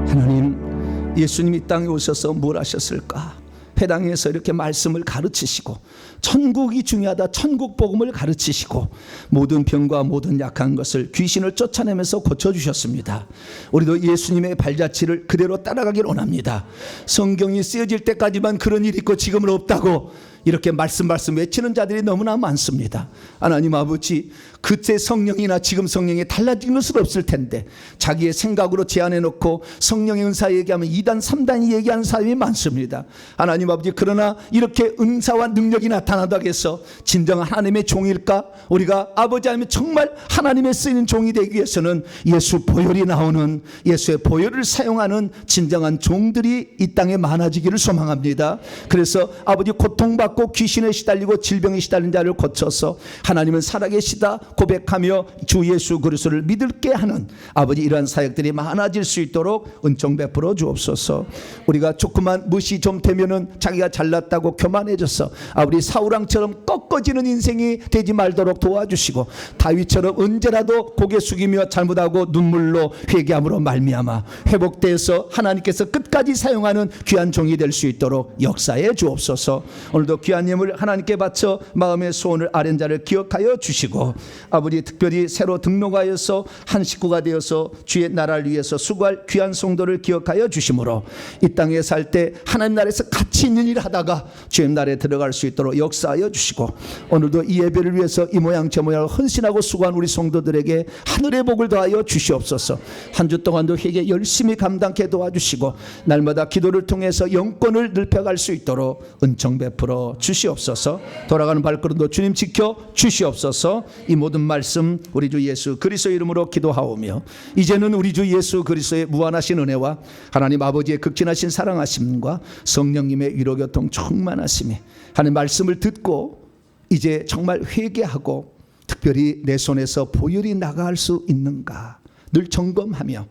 하나님, 예수님이 땅에 오셔서 뭘 하셨을까? 회당에서 이렇게 말씀을 가르치시고, 천국이 중요하다, 천국 복음을 가르치시고, 모든 병과 모든 약한 것을, 귀신을 쫓아내면서 고쳐주셨습니다. 우리도 예수님의 발자취를 그대로 따라가길 원합니다. 성경이 쓰여질 때까지만 그런 일이 있고 지금은 없다고 이렇게 말씀 외치는 자들이 너무나 많습니다. 하나님 아버지, 그때 성령이나 지금 성령이 달라진 것은 없을 텐데 자기의 생각으로 제안해 놓고 성령의 은사 얘기하면 2단 3단이 얘기하는 사람이 많습니다. 하나님 아버지, 그러나 이렇게 은사와 능력이 나타나다고 해서 진정한 하나님의 종일까? 우리가 아버지 하나님 정말 하나님의 쓰이는 종이 되기 위해서는 예수 보혈이 나오는, 예수의 보혈을 사용하는 진정한 종들이 이 땅에 많아지기를 소망합니다. 그래서 아버지, 고통받고 귀신에 시달리고 질병에 시달린 자를 고쳐서 하나님은 살아계시다 고백하며 주 예수 그리스도를 믿을게 하는 아버지, 이러한 사역들이 많아질 수 있도록 은총 베풀어 주옵소서. 우리가 조그만 무시 좀 되면은 자기가 잘났다고 교만해져서 아버지 사울왕처럼 꺾어지는 인생이 되지 말도록 도와주시고, 다윗처럼 언제라도 고개 숙이며 잘못하고 눈물로 회개함으로 말미암아 회복되어서 하나님께서 끝까지 사용하는 귀한 종이 될 수 있도록 역사해 주옵소서. 오늘도 귀한 예물 하나님께 바쳐 마음의 소원을 아뢰는 자를 기억하여 주시고, 아버지 특별히 새로 등록하여서 한 식구가 되어서 주의 나라를 위해서 수고할 귀한 성도를 기억하여 주심으로 이 땅에 살 때 하나님 나라에서 가치 있는 일을 하다가 주의 나라에 들어갈 수 있도록 역사하여 주시고, 오늘도 이 예배를 위해서 이 모양 저 모양을 헌신하고 수고한 우리 성도들에게 하늘의 복을 더하여 주시옵소서. 한 주 동안도 회개 열심히 감당케 도와주시고 날마다 기도를 통해서 영권을 넓혀갈 수 있도록 은총 베풀어 주시옵소서. 돌아가는 발걸음도 주님 지켜 주시옵소서. 이 모든 말씀 우리 주 예수 그리스도의 이름으로 기도하오며, 이제는 우리 주 예수 그리스도의 무한하신 은혜와 하나님 아버지의 극진하신 사랑하심과 성령님의 위로교통 충만하심이, 하나님 말씀을 듣고 이제 정말 회개하고 특별히 내 손에서 보혈이 나갈 수 있는가 늘 점검하며,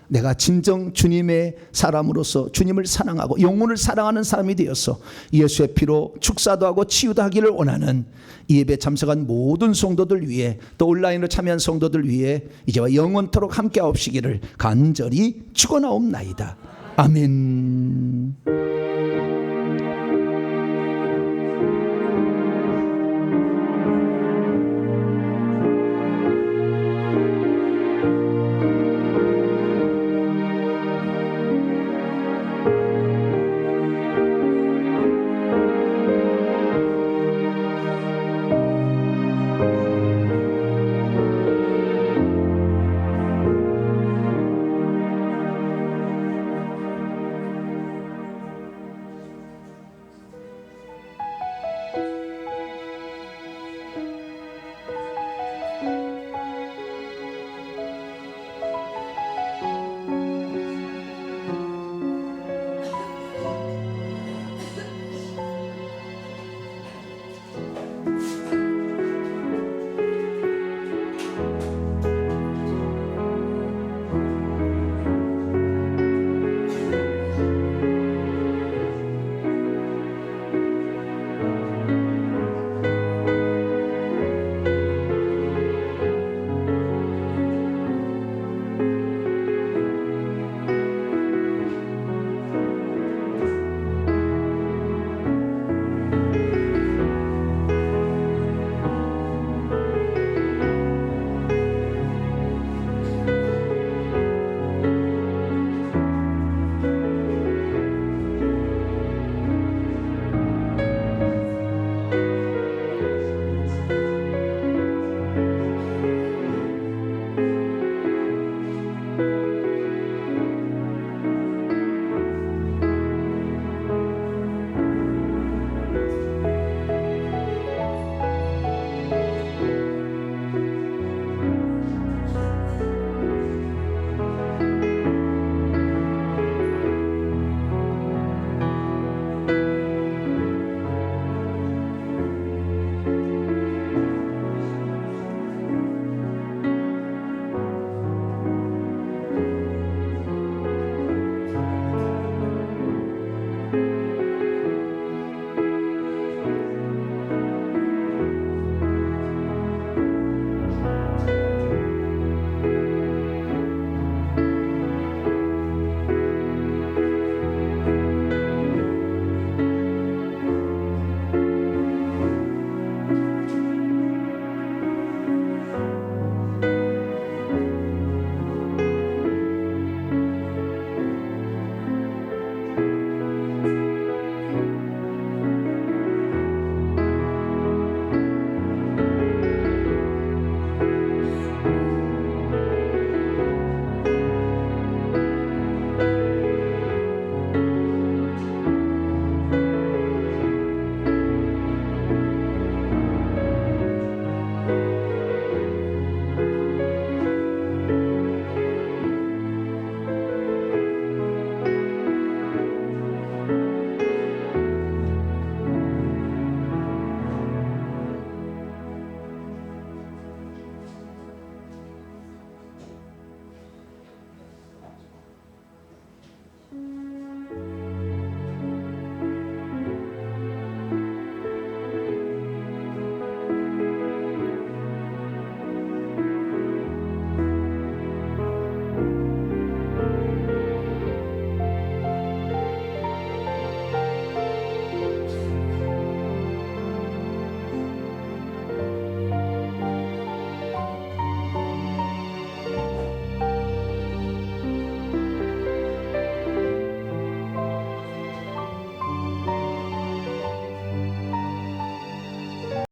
내가 진정 주님의 사람으로서 주님을 사랑하고 영혼을 사랑하는 사람이 되어서 예수의 피로 축사도 하고 치유도 하기를 원하는 이 예배 참석한 모든 성도들 위해, 또 온라인으로 참여한 성도들 위해 이제와 영원토록 함께 하옵시기를 간절히 축원하옵나이다. 아멘.